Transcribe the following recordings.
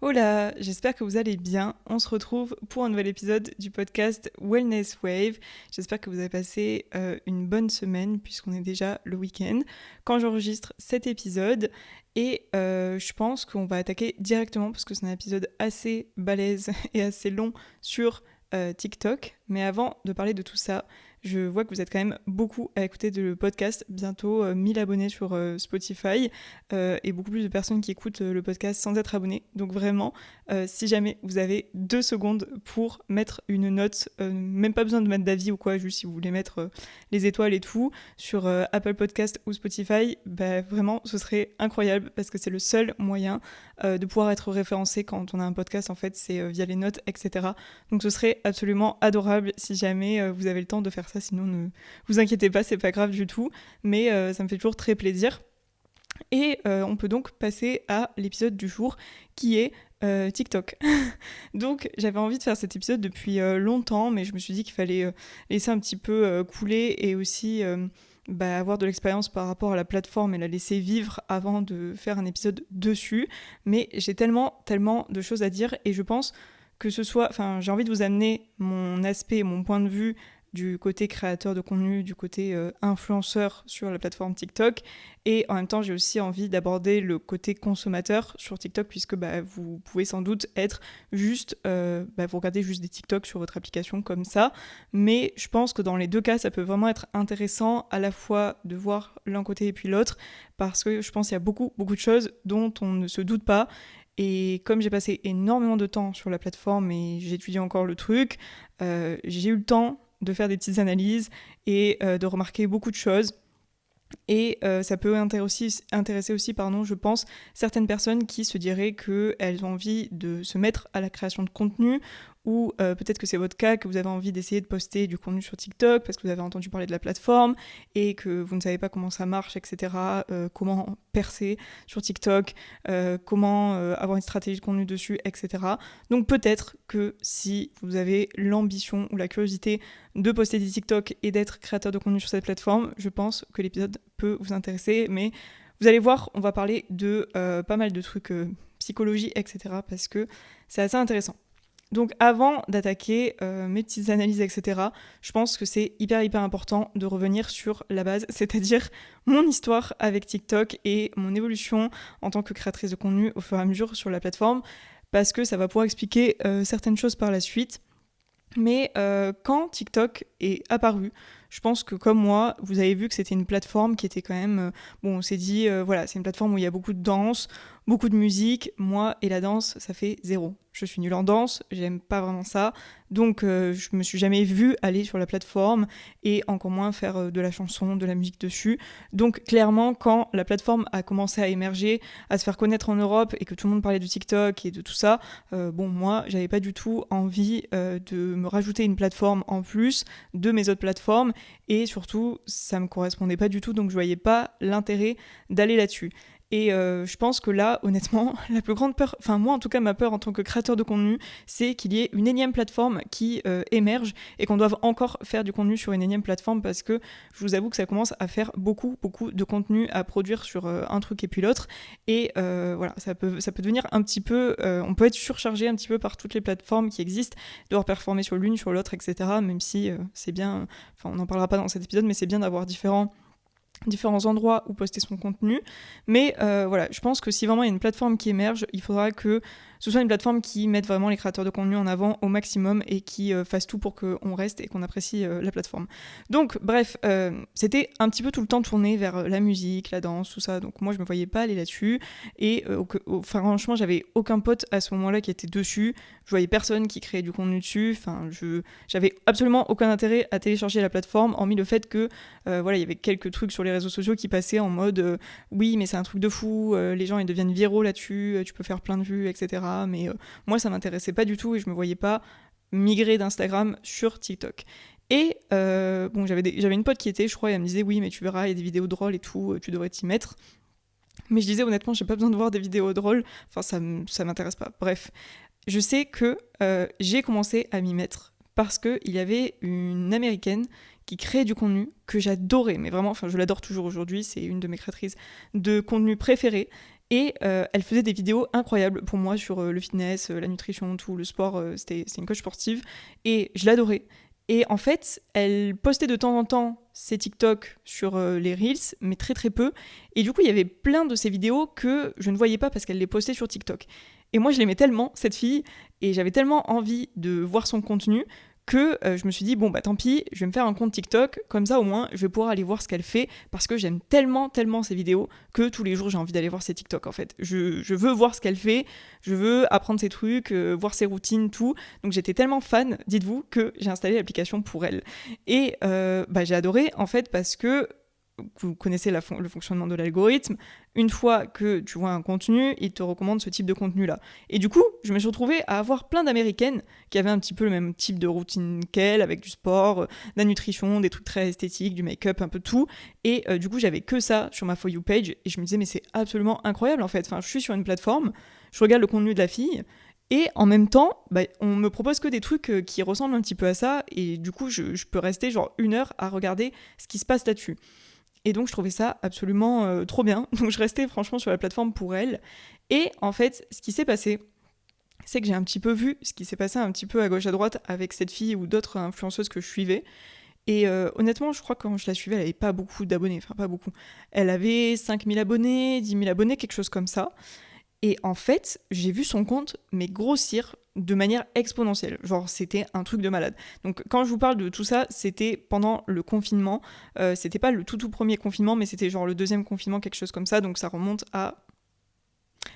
Hola, j'espère que vous allez bien. On se retrouve pour un nouvel épisode du podcast Wellness Wave. J'espère que vous avez passé une bonne semaine puisqu'on est déjà le week-end quand j'enregistre cet épisode. Et je pense qu'on va attaquer directement parce que c'est un épisode assez balèze et assez long sur TikTok. Mais avant de parler de tout ça, je vois que vous êtes quand même beaucoup à écouter le podcast, bientôt 1000 abonnés sur Spotify et beaucoup plus de personnes qui écoutent le podcast sans être abonnés. Donc vraiment, si jamais vous avez 2 secondes pour mettre une note, même pas besoin de mettre d'avis ou quoi, juste si vous voulez mettre les étoiles et tout, sur Apple Podcast ou Spotify, bah, vraiment ce serait incroyable parce que c'est le seul moyen de pouvoir être référencé quand on a un podcast, en fait, c'est via les notes, etc. Donc ce serait absolument adorable si jamais vous avez le temps de faire ça, sinon ne vous inquiétez pas, c'est pas grave du tout, mais ça me fait toujours très plaisir. Et on peut donc passer à l'épisode du jour qui est TikTok. Donc j'avais envie de faire cet épisode depuis longtemps, mais je me suis dit qu'il fallait laisser un petit peu couler et aussi avoir de l'expérience par rapport à la plateforme et la laisser vivre avant de faire un épisode dessus. Mais j'ai tellement de choses à dire et je pense que ce soit, enfin j'ai envie de vous amener mon aspect, mon point de vue du côté créateur de contenu, du côté influenceur sur la plateforme TikTok. Et en même temps, j'ai aussi envie d'aborder le côté consommateur sur TikTok, puisque vous pouvez sans doute être juste, vous regardez juste des TikTok sur votre application comme ça. Mais je pense que dans les deux cas, ça peut vraiment être intéressant à la fois de voir l'un côté et puis l'autre, parce que je pense qu'il y a beaucoup de choses dont on ne se doute pas. Et comme j'ai passé énormément de temps sur la plateforme et j'étudie encore le truc, j'ai eu le temps de faire des petites analyses et de remarquer beaucoup de choses. Et ça peut intéresser aussi, je pense, certaines personnes qui se diraient qu'elles ont envie de se mettre à la création de contenu, ou peut-être que c'est votre cas, que vous avez envie d'essayer de poster du contenu sur TikTok parce que vous avez entendu parler de la plateforme et que vous ne savez pas comment ça marche, etc. Comment percer sur TikTok, comment avoir une stratégie de contenu dessus, etc. Donc peut-être que si vous avez l'ambition ou la curiosité de poster des TikTok et d'être créateur de contenu sur cette plateforme, je pense que l'épisode peut vous intéresser. Mais vous allez voir, on va parler de pas mal de trucs, psychologie, etc. parce que c'est assez intéressant. Donc avant d'attaquer mes petites analyses, etc., je pense que c'est hyper important de revenir sur la base, c'est-à-dire mon histoire avec TikTok et mon évolution en tant que créatrice de contenu au fur et à mesure sur la plateforme, parce que ça va pouvoir expliquer certaines choses par la suite. Mais quand TikTok est apparu, je pense que comme moi, vous avez vu que c'était une plateforme qui était quand même... on s'est dit, voilà, c'est une plateforme où il y a beaucoup de danse, beaucoup de musique. Moi et la danse, ça fait 0. Je suis nulle en danse, j'aime pas vraiment ça. Donc je me suis jamais vue aller sur la plateforme et encore moins faire de la chanson, de la musique dessus. Donc clairement, quand la plateforme a commencé à émerger, à se faire connaître en Europe et que tout le monde parlait de TikTok et de tout ça, moi, j'avais pas du tout envie de me rajouter une plateforme en plus de mes autres plateformes et surtout, ça me correspondait pas du tout, donc je voyais pas l'intérêt d'aller là-dessus. Et je pense que là, honnêtement, la plus grande peur, enfin moi en tout cas ma peur en tant que créateur de contenu, c'est qu'il y ait une énième plateforme qui émerge et qu'on doive encore faire du contenu sur une énième plateforme parce que je vous avoue que ça commence à faire beaucoup de contenu à produire sur un truc et puis l'autre. Et voilà, ça peut devenir un petit peu, on peut être surchargé un petit peu par toutes les plateformes qui existent, devoir performer sur l'une, sur l'autre, etc. Même si c'est bien, enfin on n'en parlera pas dans cet épisode, mais c'est bien d'avoir différents endroits où poster son contenu. Mais voilà, je pense que si vraiment il y a une plateforme qui émerge, il faudra que ce soit une plateforme qui mette vraiment les créateurs de contenu en avant au maximum et qui fasse tout pour qu'on reste et qu'on apprécie la plateforme. Donc bref, c'était un petit peu tout le temps tourné vers la musique, la danse, tout ça. Donc moi je me voyais pas aller là-dessus et franchement j'avais aucun pote à ce moment-là qui était dessus. Je voyais personne qui créait du contenu dessus. Enfin, j'avais absolument aucun intérêt à télécharger la plateforme, hormis le fait que il y avait quelques trucs sur les réseaux sociaux qui passaient en mode oui mais c'est un truc de fou, les gens ils deviennent viraux là-dessus, tu peux faire plein de vues, etc. Mais moi ça m'intéressait pas du tout et je me voyais pas migrer d'Instagram sur TikTok. Et j'avais une pote qui était, je crois, et elle me disait oui mais tu verras, il y a des vidéos drôles et tout, tu devrais t'y mettre. Mais je disais honnêtement j'ai pas besoin de voir des vidéos drôles, enfin ça m'intéresse pas. Bref, je sais que j'ai commencé à m'y mettre parce qu'il y avait une américaine qui crée du contenu que j'adorais, mais vraiment, enfin je l'adore toujours aujourd'hui, c'est une de mes créatrices de contenu préférées. Et elle faisait des vidéos incroyables pour moi sur le fitness, la nutrition, tout, le sport. C'est une coach sportive. Et je l'adorais. Et en fait, elle postait de temps en temps ses TikTok sur les Reels, mais très très peu. Et du coup, il y avait plein de ces vidéos que je ne voyais pas parce qu'elle les postait sur TikTok. Et moi, je l'aimais tellement, cette fille, et j'avais tellement envie de voir son contenu que je me suis dit, bon, bah tant pis, je vais me faire un compte TikTok, comme ça au moins, je vais pouvoir aller voir ce qu'elle fait, parce que j'aime tellement, tellement ses vidéos, que tous les jours, j'ai envie d'aller voir ses TikTok, en fait. Je veux voir ce qu'elle fait, je veux apprendre ses trucs, voir ses routines, tout. Donc j'étais tellement fan, dites-vous, que j'ai installé l'application pour elle. Et j'ai adoré, en fait, parce que vous connaissez le fonctionnement de l'algorithme, une fois que tu vois un contenu, il te recommande ce type de contenu-là. Et du coup, je me suis retrouvée à avoir plein d'Américaines qui avaient un petit peu le même type de routine qu'elle, avec du sport, de la nutrition, des trucs très esthétiques, du make-up, un peu tout. Et du coup, j'avais que ça sur ma For You page, et je me disais, mais c'est absolument incroyable en fait. Enfin, je suis sur une plateforme, je regarde le contenu de la fille, et en même temps, on me propose que des trucs qui ressemblent un petit peu à ça, et du coup, je peux rester genre 1 heure à regarder ce qui se passe là-dessus. Et donc, je trouvais ça absolument trop bien. Donc, je restais franchement sur la plateforme pour elle. Et en fait, ce qui s'est passé, c'est que j'ai un petit peu vu ce qui s'est passé un petit peu à gauche à droite avec cette fille ou d'autres influenceuses que je suivais. Et honnêtement, je crois que quand je la suivais, elle n'avait pas beaucoup d'abonnés. Enfin, pas beaucoup. Elle avait 5000 abonnés, 10 000 abonnés, quelque chose comme ça. Et en fait, j'ai vu son compte, mais grossir de manière exponentielle. Genre, c'était un truc de malade. Donc, quand je vous parle de tout ça, c'était pendant le confinement. C'était pas le tout premier confinement, mais c'était genre le deuxième confinement, quelque chose comme ça. Donc, ça remonte à...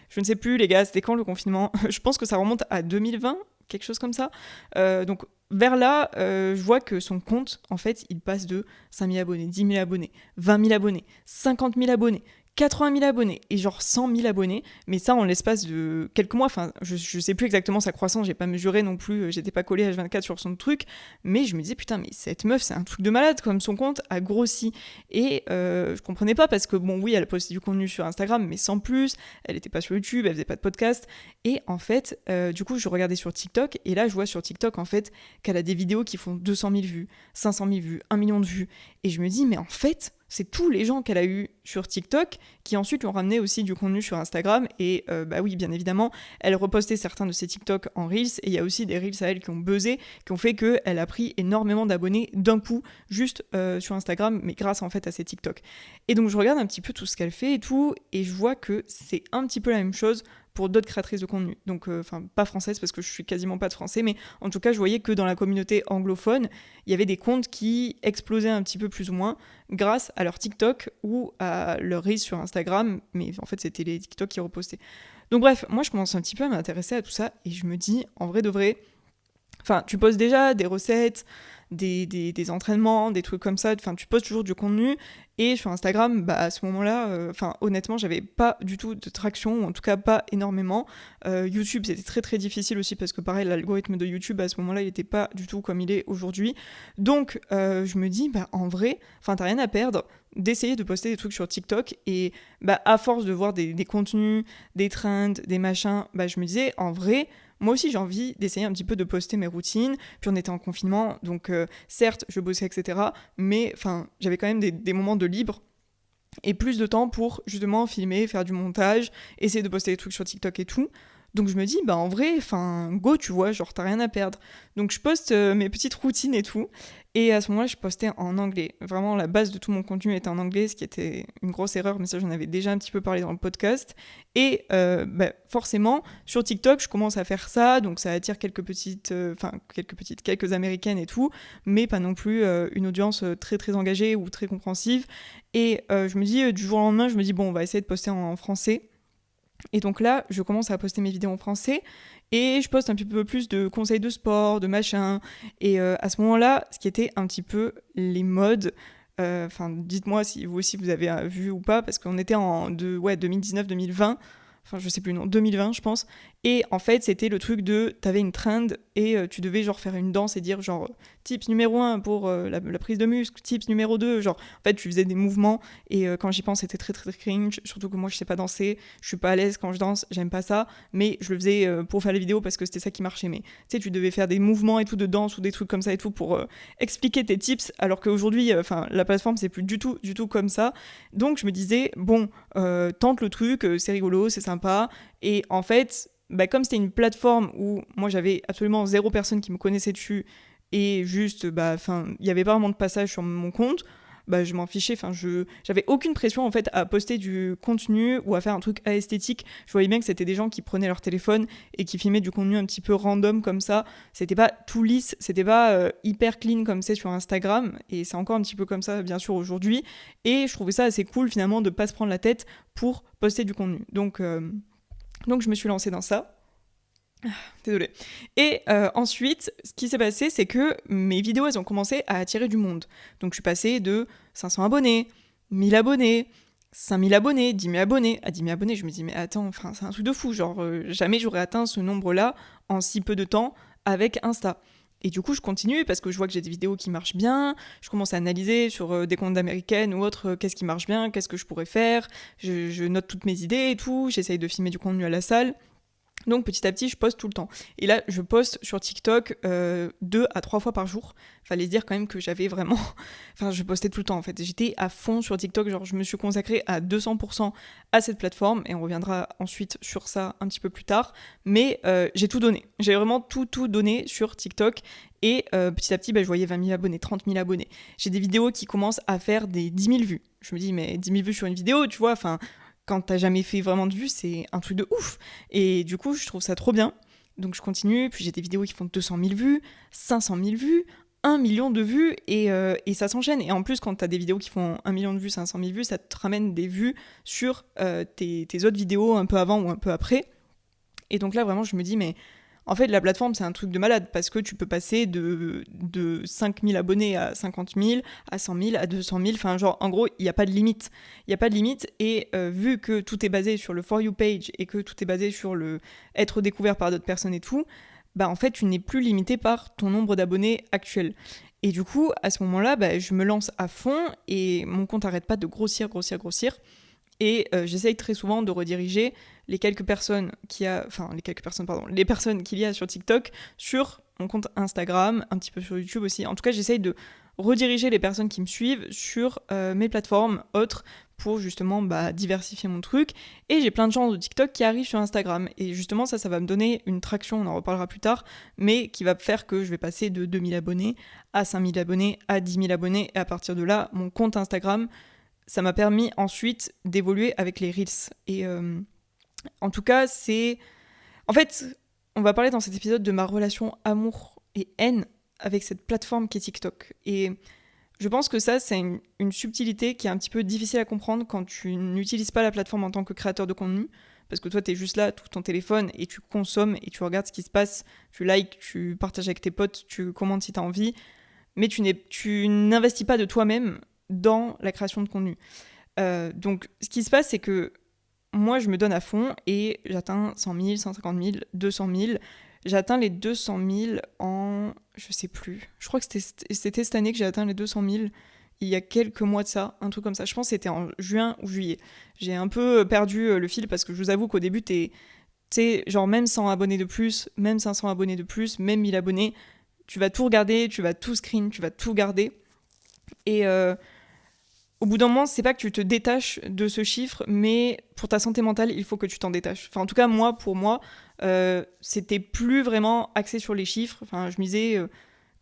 Je ne sais plus, les gars, c'était quand le confinement? Je pense que ça remonte à 2020, quelque chose comme ça. Donc, vers là, je vois que son compte, en fait, il passe de 5 000 abonnés, 10 000 abonnés, 20 000 abonnés, 50 000 abonnés, 80 000 abonnés et genre 100 000 abonnés, mais ça en l'espace de quelques mois. Enfin, je sais plus exactement sa croissance, j'ai pas mesuré non plus, j'étais pas collée H24 sur son truc, mais je me disais putain, mais cette meuf, c'est un truc de malade, comme son compte a grossi. Et je comprenais pas parce que bon, oui, elle postait du contenu sur Instagram, mais sans plus, elle était pas sur YouTube, elle faisait pas de podcast. Et en fait, du coup, je regardais sur TikTok, et là, je vois sur TikTok en fait qu'elle a des vidéos qui font 200 000 vues, 500 000 vues, 1 million de vues, et je me dis, mais en fait, c'est tous les gens qu'elle a eu sur TikTok qui ensuite lui ont ramené aussi du contenu sur Instagram. Et bah oui, bien évidemment, elle repostait certains de ses TikTok en Reels. Et il y a aussi des Reels à elle qui ont buzzé, qui ont fait qu'elle a pris énormément d'abonnés d'un coup, juste sur Instagram, mais grâce en fait à ses TikTok. Et donc je regarde un petit peu tout ce qu'elle fait et tout, et je vois que c'est un petit peu la même chose pour d'autres créatrices de contenu. Donc, pas françaises parce que je suis quasiment pas de français, mais en tout cas, je voyais que dans la communauté anglophone, il y avait des comptes qui explosaient un petit peu plus ou moins grâce à leur TikTok ou à leur Reels sur Instagram, mais en fait, c'était les TikTok qui repostaient. Donc bref, moi, je commence un petit peu à m'intéresser à tout ça, et je me dis, en vrai de vrai, enfin, tu postes déjà des recettes, des entraînements, des trucs comme ça, enfin, tu postes toujours du contenu, et sur Instagram, bah, à ce moment-là, honnêtement, j'avais pas du tout de traction, ou en tout cas pas énormément. YouTube, c'était très très difficile aussi, parce que pareil, l'algorithme de YouTube, à ce moment-là, il était pas du tout comme il est aujourd'hui. Donc, je me dis, bah, en vrai, t'as rien à perdre d'essayer de poster des trucs sur TikTok, et bah, à force de voir des contenus, des trends, des machins, bah, je me disais, en vrai, moi aussi j'ai envie d'essayer un petit peu de poster mes routines. Puis on était en confinement, donc certes je bossais, etc. Mais j'avais quand même des moments de libre et plus de temps pour justement filmer, faire du montage, essayer de poster des trucs sur TikTok et tout. Donc je me dis, bah en vrai, go, tu vois, genre t'as rien à perdre. Donc je poste mes petites routines et tout. Et à ce moment-là, je postais en anglais. Vraiment, la base de tout mon contenu était en anglais, ce qui était une grosse erreur, mais ça j'en avais déjà un petit peu parlé dans le podcast. Et forcément, sur TikTok, je commence à faire ça, donc ça attire quelques américaines et tout, mais pas non plus une audience très très engagée ou très compréhensive. Et je me dis, du jour au lendemain, je me dis, bon, on va essayer de poster en français. Et donc là, je commence à poster mes vidéos en français, et je poste un petit peu plus de conseils de sport, de machin. Et à ce moment-là, ce qui était un petit peu les modes, dites-moi si vous aussi vous avez vu ou pas, parce qu'on était en 2019-2020, je sais plus, non, 2020 je pense, Et en fait, c'était le truc de, t'avais une trend et tu devais genre faire une danse et dire genre tips numéro 1 pour la prise de muscle, tips numéro 2, genre en fait tu faisais des mouvements et quand j'y pense c'était très très cringe, surtout que moi je sais pas danser, je suis pas à l'aise quand je danse, j'aime pas ça, mais je le faisais pour faire les vidéos parce que c'était ça qui marchait. Mais tu sais, tu devais faire des mouvements et tout de danse ou des trucs comme ça et tout pour expliquer tes tips, alors qu'aujourd'hui la plateforme c'est plus du tout comme ça. Donc je me disais bon, tente le truc, c'est rigolo, c'est sympa. Et en fait, comme c'était une plateforme où moi j'avais absolument 0 personne qui me connaissait dessus et juste, il n'y avait pas vraiment de passage sur mon compte, je m'en fichais. J'avais aucune pression en fait à poster du contenu ou à faire un truc esthétique. Je voyais bien que c'était des gens qui prenaient leur téléphone et qui filmaient du contenu un petit peu random comme ça. C'était pas tout lisse, c'était pas hyper clean comme c'est sur Instagram. Et c'est encore un petit peu comme ça, bien sûr, aujourd'hui. Et je trouvais ça assez cool finalement de pas se prendre la tête pour poster du contenu. Donc je me suis lancée dans ça. Désolée. Et ensuite, ce qui s'est passé, c'est que mes vidéos, elles ont commencé à attirer du monde. Donc je suis passée de 500 abonnés, 1000 abonnés, 5000 abonnés, 10 000 abonnés. À 10 000 abonnés, je me dis, mais attends, c'est un truc de fou. Genre, jamais j'aurais atteint ce nombre-là en si peu de temps avec Insta. Et du coup, je continue parce que je vois que j'ai des vidéos qui marchent bien. Je commence à analyser sur des comptes d'américaines ou autres, qu'est-ce qui marche bien, qu'est-ce que je pourrais faire. Je note toutes mes idées et tout. J'essaye de filmer du contenu à la salle. Donc petit à petit, je poste tout le temps. Et là, je poste sur TikTok 2 à 3 fois par jour. Fallait se dire quand même que j'avais vraiment... je postais tout le temps en fait. J'étais à fond sur TikTok, genre je me suis consacrée à 200% à cette plateforme. Et on reviendra ensuite sur ça un petit peu plus tard. Mais j'ai tout donné. J'ai vraiment tout donné sur TikTok. Et petit à petit, je voyais 20 000 abonnés, 30 000 abonnés. J'ai des vidéos qui commencent à faire des 10 000 vues. Je me dis, mais 10 000 vues sur une vidéo, tu vois, quand t'as jamais fait vraiment de vues, c'est un truc de ouf. Et du coup, je trouve ça trop bien. Donc je continue, puis j'ai des vidéos qui font 200 000 vues, 500 000 vues, 1 million de vues, et ça s'enchaîne. Et en plus, quand t'as des vidéos qui font 1 million de vues, 500 000 vues, ça te ramène des vues sur tes autres vidéos un peu avant ou un peu après. Et donc là, vraiment, je me dis, mais en fait, la plateforme, c'est un truc de malade parce que tu peux passer de 5 000 abonnés à 50 000, à 100 000, à 200 000. En gros, il n'y a pas de limite. Il n'y a pas de limite. Et vu que tout est basé sur le For You page et que tout est basé sur le être découvert par d'autres personnes et tout, en fait, tu n'es plus limité par ton nombre d'abonnés actuel. Et du coup, à ce moment-là, je me lance à fond et mon compte n'arrête pas de grossir. Et j'essaye très souvent de rediriger les personnes qu'il y a sur TikTok sur mon compte Instagram, un petit peu sur YouTube aussi. En tout cas, j'essaye de rediriger les personnes qui me suivent sur mes plateformes autres pour justement diversifier mon truc. Et j'ai plein de gens de TikTok qui arrivent sur Instagram. Et justement, ça va me donner une traction, on en reparlera plus tard, mais qui va faire que je vais passer de 2000 abonnés à 5000 abonnés, à 10 000 abonnés. Et à partir de là, mon compte Instagram, ça m'a permis ensuite d'évoluer avec les Reels. Et en tout cas, En fait, on va parler dans cet épisode de ma relation amour et haine avec cette plateforme qui est TikTok. Et je pense que ça, c'est une subtilité qui est un petit peu difficile à comprendre quand tu n'utilises pas la plateforme en tant que créateur de contenu. Parce que toi, t'es juste là, tout ton téléphone, et tu consommes, et tu regardes ce qui se passe, tu likes, tu partages avec tes potes, tu commentes si t'as envie, mais tu n'investis pas de toi-même dans la création de contenu. Donc, ce qui se passe, c'est que moi, je me donne à fond et j'atteins 100 000, 150 000, 200 000. J'atteins les 200 000 en... Je sais plus. Je crois que c'était cette année que j'ai atteint les 200 000. Il y a quelques mois de ça, un truc comme ça. Je pense que c'était en juin ou juillet. J'ai un peu perdu le fil parce que je vous avoue qu'au début, t'es genre même 100 abonnés de plus, même 500 abonnés de plus, même 1000 abonnés, tu vas tout regarder, tu vas tout screen, tu vas tout garder. Et au bout d'un moment, c'est pas que tu te détaches de ce chiffre, mais pour ta santé mentale, il faut que tu t'en détaches. Enfin, en tout cas, pour moi, c'était plus vraiment axé sur les chiffres. Enfin, je me disais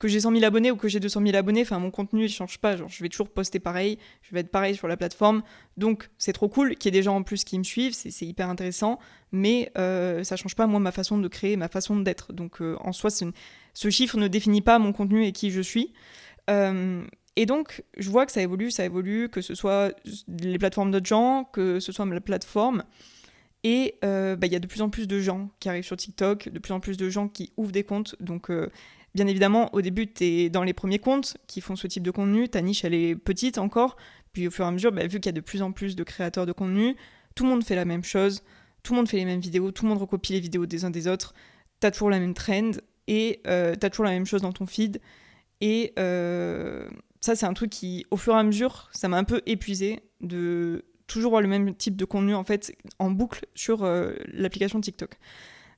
que j'ai 100 000 abonnés ou que j'ai 200 000 abonnés, mon contenu, il change pas. Genre, je vais toujours poster pareil, je vais être pareil sur la plateforme. Donc, c'est trop cool qu'il y ait des gens en plus qui me suivent, c'est hyper intéressant. Mais ça change pas, moi, ma façon de créer, ma façon d'être. Donc, en soi, ce chiffre ne définit pas mon contenu et qui je suis. Et donc, je vois que ça évolue, que ce soit les plateformes d'autres gens, que ce soit ma plateforme. Et y a de plus en plus de gens qui arrivent sur TikTok, de plus en plus de gens qui ouvrent des comptes. Donc, bien évidemment, au début, t'es dans les premiers comptes qui font ce type de contenu. Ta niche, elle est petite encore. Puis au fur et à mesure, vu qu'il y a de plus en plus de créateurs de contenu, tout le monde fait la même chose. tout le monde fait les mêmes vidéos, tout le monde recopie les vidéos des uns des autres, t'as toujours la même trend, et t'as toujours la même chose dans ton feed, et ça c'est un truc qui, au fur et à mesure, ça m'a un peu épuisée de toujours voir le même type de contenu en fait en boucle sur l'application TikTok.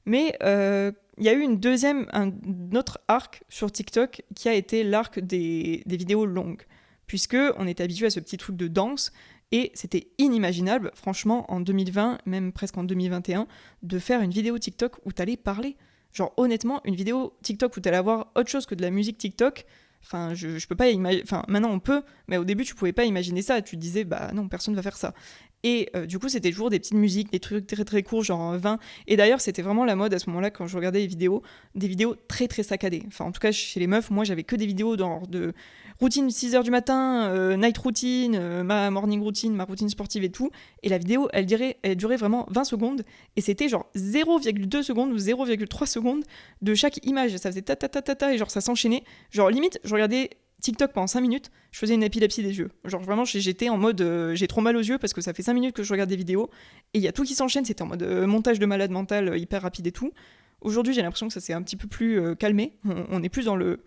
Mais il y a eu un autre arc sur TikTok qui a été l'arc des vidéos longues, puisque on est habitué à ce petit truc de danse, et c'était inimaginable, franchement, en 2020, même presque en 2021, de faire une vidéo TikTok où t'allais parler. Genre, honnêtement, une vidéo TikTok où t'allais avoir autre chose que de la musique TikTok, enfin, je peux pas imaginer... Enfin, maintenant on peut, mais au début, tu pouvais pas imaginer ça. Tu te disais, bah non, personne va faire ça. Et du coup, c'était toujours des petites musiques, des trucs très très courts, genre 20. Et d'ailleurs, c'était vraiment la mode à ce moment-là, quand je regardais les vidéos, des vidéos très très saccadées. Enfin, en tout cas, chez les meufs, moi, j'avais que des vidéos de routine 6h du matin, night routine, ma morning routine, ma routine sportive et tout. Et la vidéo, elle durait vraiment 20 secondes. Et c'était genre 0,2 secondes ou 0,3 secondes de chaque image. Ça faisait ta ta ta ta ta, et genre ça s'enchaînait. Genre limite, je regardais TikTok pendant 5 minutes, je faisais une épilepsie des yeux. Genre vraiment, j'étais en mode j'ai trop mal aux yeux parce que ça fait 5 minutes que je regarde des vidéos et il y a tout qui s'enchaîne, c'était en mode montage de malade mental hyper rapide et tout. Aujourd'hui, j'ai l'impression que ça s'est un petit peu plus calmé. On est plus dans le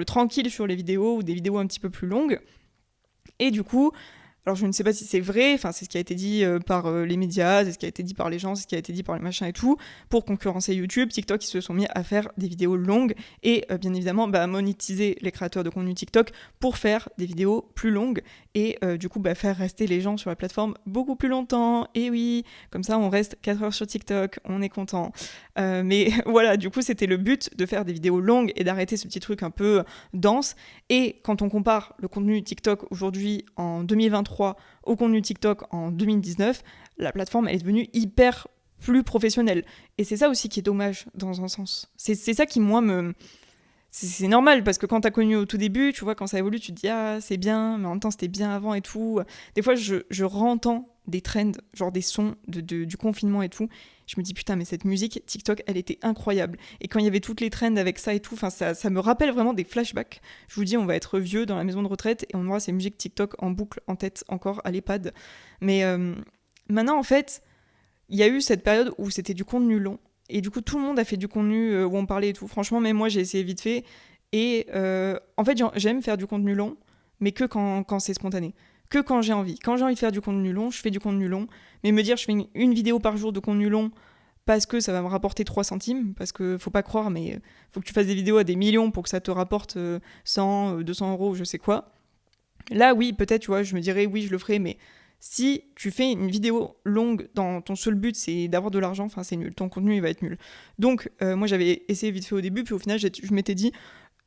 tranquille sur les vidéos ou des vidéos un petit peu plus longues. Et du coup, alors je ne sais pas si c'est vrai, enfin c'est ce qui a été dit par les médias, c'est ce qui a été dit par les gens, c'est ce qui a été dit par les machins et tout, pour concurrencer YouTube, TikTok, ils se sont mis à faire des vidéos longues et bien évidemment monétiser les créateurs de contenu TikTok pour faire des vidéos plus longues et du coup faire rester les gens sur la plateforme beaucoup plus longtemps. Et oui, comme ça on reste 4 heures sur TikTok, on est content. Mais voilà, du coup c'était le but de faire des vidéos longues et d'arrêter ce petit truc un peu dense. Et quand on compare le contenu TikTok aujourd'hui en 2023 au contenu TikTok en 2019, la plateforme elle est devenue hyper plus professionnelle. Et c'est ça aussi qui est dommage dans un sens. C'est ça qui moi me... C'est normal parce que quand t'as connu au tout début, tu vois, quand ça évolue, tu te dis ah c'est bien, mais en même temps c'était bien avant et tout. Des fois je rentends des trends, genre des sons du confinement et tout. Je me dis putain mais cette musique TikTok elle était incroyable. Et quand il y avait toutes les trends avec ça et tout, ça me rappelle vraiment des flashbacks. Je vous dis on va être vieux dans la maison de retraite et on aura ces musiques TikTok en boucle en tête encore à l'EHPAD. Mais maintenant en fait il y a eu cette période où c'était du contenu long. Et du coup, tout le monde a fait du contenu où on parlait et tout. Franchement, même moi, j'ai essayé vite fait. Et en fait, j'aime faire du contenu long, mais que quand c'est spontané. Que quand j'ai envie. Quand j'ai envie de faire du contenu long, je fais du contenu long. Mais me dire, je fais une vidéo par jour de contenu long parce que ça va me rapporter 3 centimes, parce que faut pas croire, mais faut que tu fasses des vidéos à des millions pour que ça te rapporte 100, 200 euros, je sais quoi. Là, oui, peut-être, tu vois, je me dirais, oui, je le ferai, mais si tu fais une vidéo longue dans ton seul but, c'est d'avoir de l'argent, enfin, c'est nul. Ton contenu, il va être nul. Donc, moi, j'avais essayé vite fait au début, puis au final, je m'étais dit,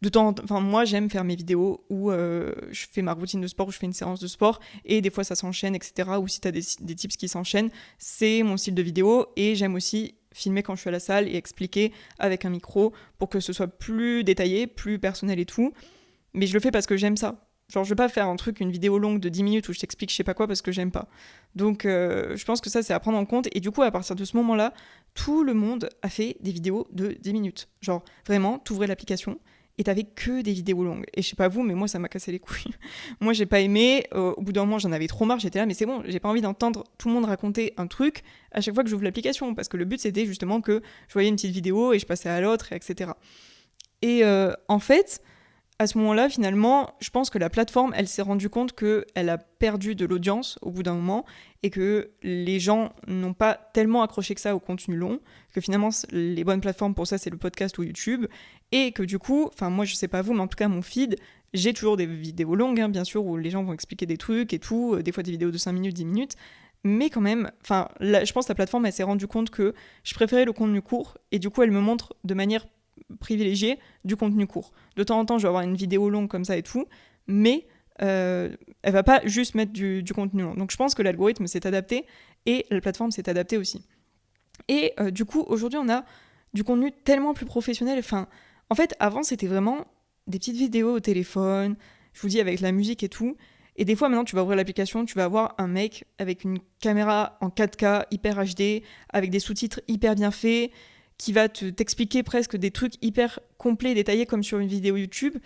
de temps en temps, enfin, moi, j'aime faire mes vidéos où je fais ma routine de sport, où je fais une séance de sport, et des fois, ça s'enchaîne, etc. Ou si t'as des tips qui s'enchaînent, c'est mon style de vidéo, et j'aime aussi filmer quand je suis à la salle et expliquer avec un micro pour que ce soit plus détaillé, plus personnel et tout. Mais je le fais parce que j'aime ça. Genre, je vais pas faire un truc, une vidéo longue de 10 minutes où je t'explique je sais pas quoi parce que j'aime pas. Donc, je pense que ça, c'est à prendre en compte. Et du coup, à partir de ce moment-là, tout le monde a fait des vidéos de 10 minutes. Genre, vraiment, t'ouvrais l'application et t'avais que des vidéos longues. Et je sais pas vous, mais moi, ça m'a cassé les couilles. Moi, j'ai pas aimé. Au bout d'un moment, j'en avais trop marre. J'étais là, mais c'est bon, j'ai pas envie d'entendre tout le monde raconter un truc à chaque fois que j'ouvre l'application. Parce que le but, c'était justement que je voyais une petite vidéo et je passais à l'autre, etc. Et en fait... À ce moment-là, finalement, je pense que la plateforme, elle s'est rendue compte qu'elle a perdu de l'audience au bout d'un moment et que les gens n'ont pas tellement accroché que ça au contenu long, que finalement, les bonnes plateformes pour ça, c'est le podcast ou YouTube, et que du coup, enfin moi je sais pas vous, mais en tout cas mon feed, j'ai toujours des vidéos longues, hein, bien sûr, où les gens vont expliquer des trucs et tout, des fois des vidéos de 5 minutes, 10 minutes, mais quand même, enfin, je pense que la plateforme, elle s'est rendue compte que je préférais le contenu court, et du coup, elle me montre de manière privilégier du contenu court. De temps en temps, je vais avoir une vidéo longue comme ça et tout, mais elle va pas juste mettre du contenu long. Donc je pense que l'algorithme s'est adapté et la plateforme s'est adaptée aussi. Et du coup, aujourd'hui, on a du contenu tellement plus professionnel. Enfin, en fait, avant, c'était vraiment des petites vidéos au téléphone, je vous dis, avec la musique et tout. Et des fois, maintenant, tu vas ouvrir l'application, tu vas avoir un mec avec une caméra en 4K, hyper HD, avec des sous-titres hyper bien faits, qui va t'expliquer presque des trucs hyper complets et détaillés comme sur une vidéo YouTube.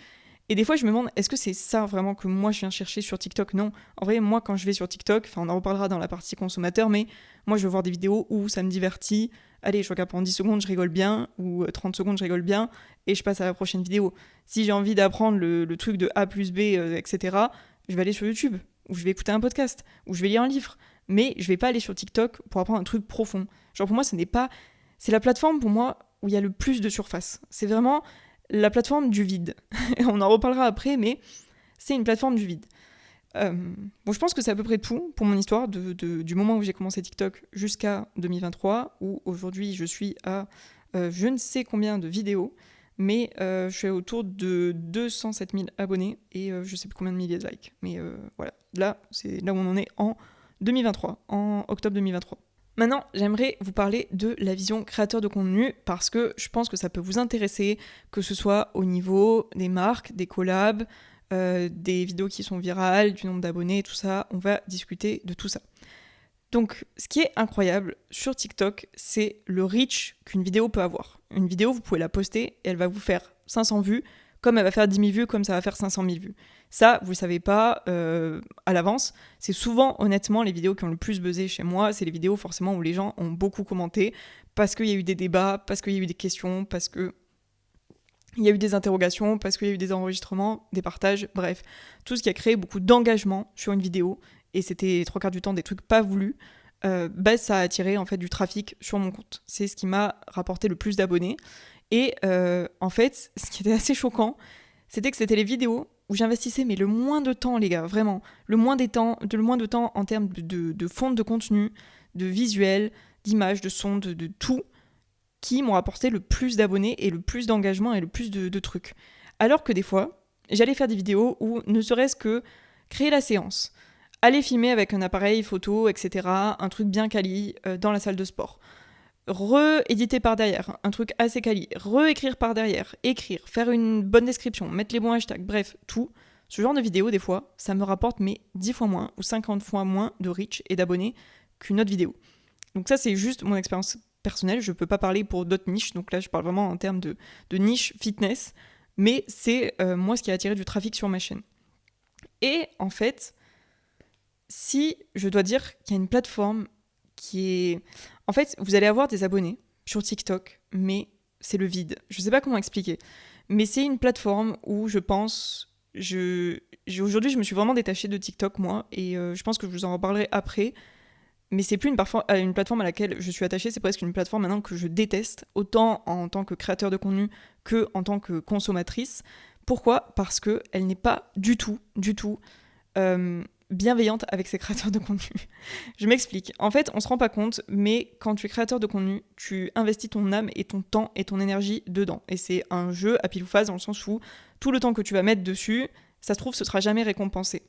Et des fois, je me demande, est-ce que c'est ça vraiment que moi je viens chercher sur TikTok ? Non. En vrai, moi, quand je vais sur TikTok, on en reparlera dans la partie consommateur, mais moi, je veux voir des vidéos où ça me divertit. Allez, je regarde pendant 10 secondes, je rigole bien, ou 30 secondes, je rigole bien, et je passe à la prochaine vidéo. Si j'ai envie d'apprendre le truc de A plus B, etc., je vais aller sur YouTube, ou je vais écouter un podcast, ou je vais lire un livre. Mais je vais pas aller sur TikTok pour apprendre un truc profond. Genre pour moi, ce n'est pas... C'est la plateforme, pour moi, où il y a le plus de surface. C'est vraiment la plateforme du vide. On en reparlera après, mais c'est une plateforme du vide. Bon, je pense que c'est à peu près tout pour mon histoire, du moment où j'ai commencé TikTok jusqu'à 2023, où aujourd'hui je suis à je ne sais combien de vidéos, mais je suis autour de 207 000 abonnés et je sais plus combien de milliers de likes. Mais voilà, là, c'est là où on en est en 2023, en octobre 2023. Maintenant, j'aimerais vous parler de la vision créateur de contenu parce que je pense que ça peut vous intéresser, que ce soit au niveau des marques, des collabs, des vidéos qui sont virales, du nombre d'abonnés, tout ça. On va discuter de tout ça. Donc, ce qui est incroyable sur TikTok, c'est le reach qu'une vidéo peut avoir. Une vidéo, vous pouvez la poster et elle va vous faire 500 vues, comme elle va faire 10 000 vues, comme ça va faire 500 000 vues. Ça, vous ne le savez pas à l'avance. C'est souvent, honnêtement, les vidéos qui ont le plus buzzé chez moi, c'est les vidéos forcément où les gens ont beaucoup commenté, parce qu'il y a eu des débats, parce qu'il y a eu des questions, parce qu'il y a eu des interrogations, parce qu'il y a eu des enregistrements, des partages, bref. Tout ce qui a créé beaucoup d'engagement sur une vidéo, et c'était 3/4 du temps des trucs pas voulus, ça a attiré en fait du trafic sur mon compte. C'est ce qui m'a rapporté le plus d'abonnés. Et en fait, ce qui était assez choquant, c'était que c'était les vidéos où j'investissais mais le moins de temps, les gars, vraiment. Le moins de temps en termes de fond de contenu, de visuel, d'images, de son, de tout, qui m'ont rapporté le plus d'abonnés et le plus d'engagement et le plus de trucs. Alors que des fois, j'allais faire des vidéos où ne serait-ce que créer la séance, aller filmer avec un appareil photo, etc., un truc bien quali dans la salle de sport. Re-éditer par derrière, un truc assez quali, re-écrire par derrière, écrire, faire une bonne description, mettre les bons hashtags, bref, tout. Ce genre de vidéo, des fois, ça me rapporte 10 fois moins ou 50 fois moins de reach et d'abonnés qu'une autre vidéo. Donc ça, c'est juste mon expérience personnelle, je peux pas parler pour d'autres niches, donc là, je parle vraiment en termes de niche fitness, mais c'est moi ce qui a attiré du trafic sur ma chaîne. Et en fait, si je dois dire qu'il y a une plateforme qui est... En fait, vous allez avoir des abonnés sur TikTok, mais c'est le vide. Je ne sais pas comment expliquer. Mais c'est une plateforme où je pense... Aujourd'hui, je me suis vraiment détachée de TikTok, moi, et je pense que je vous en reparlerai après. Mais c'est plus une plateforme à laquelle je suis attachée, c'est presque une plateforme maintenant que je déteste, autant en tant que créateur de contenu que en tant que consommatrice. Pourquoi ? Parce qu'elle n'est pas du tout bienveillante avec ses créateurs de contenu. Je m'explique. En fait, on se rend pas compte, mais quand tu es créateur de contenu, tu investis ton âme et ton temps et ton énergie dedans. Et c'est un jeu à pile ou face dans le sens où tout le temps que tu vas mettre dessus, ça se trouve, ce sera jamais récompensé.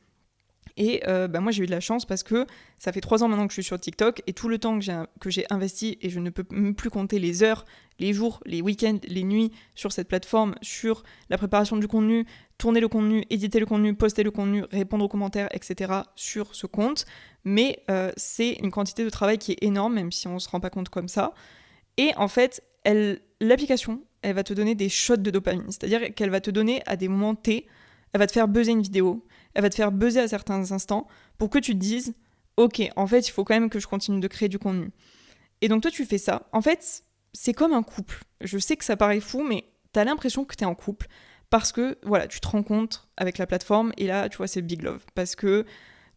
Et moi, j'ai eu de la chance parce que ça fait 3 ans maintenant que je suis sur TikTok et tout le temps que j'ai investi, et je ne peux même plus compter les heures, les jours, les week-ends, les nuits sur cette plateforme, sur la préparation du contenu, tourner le contenu, éditer le contenu, poster le contenu, répondre aux commentaires, etc. sur ce compte. Mais c'est une quantité de travail qui est énorme, même si on ne se rend pas compte comme ça. Et en fait, l'application, elle va te donner des shots de dopamine. C'est-à-dire qu'elle va te donner à des moments T, elle va te faire buzzer une vidéo, elle va te faire buzzer à certains instants pour que tu te dises « Ok, en fait, il faut quand même que je continue de créer du contenu. » Et donc toi, tu fais ça. En fait, c'est comme un couple. Je sais que ça paraît fou, mais t'as l'impression que t'es en couple parce que, voilà, tu te rencontres avec la plateforme et là, tu vois, c'est big love. Parce que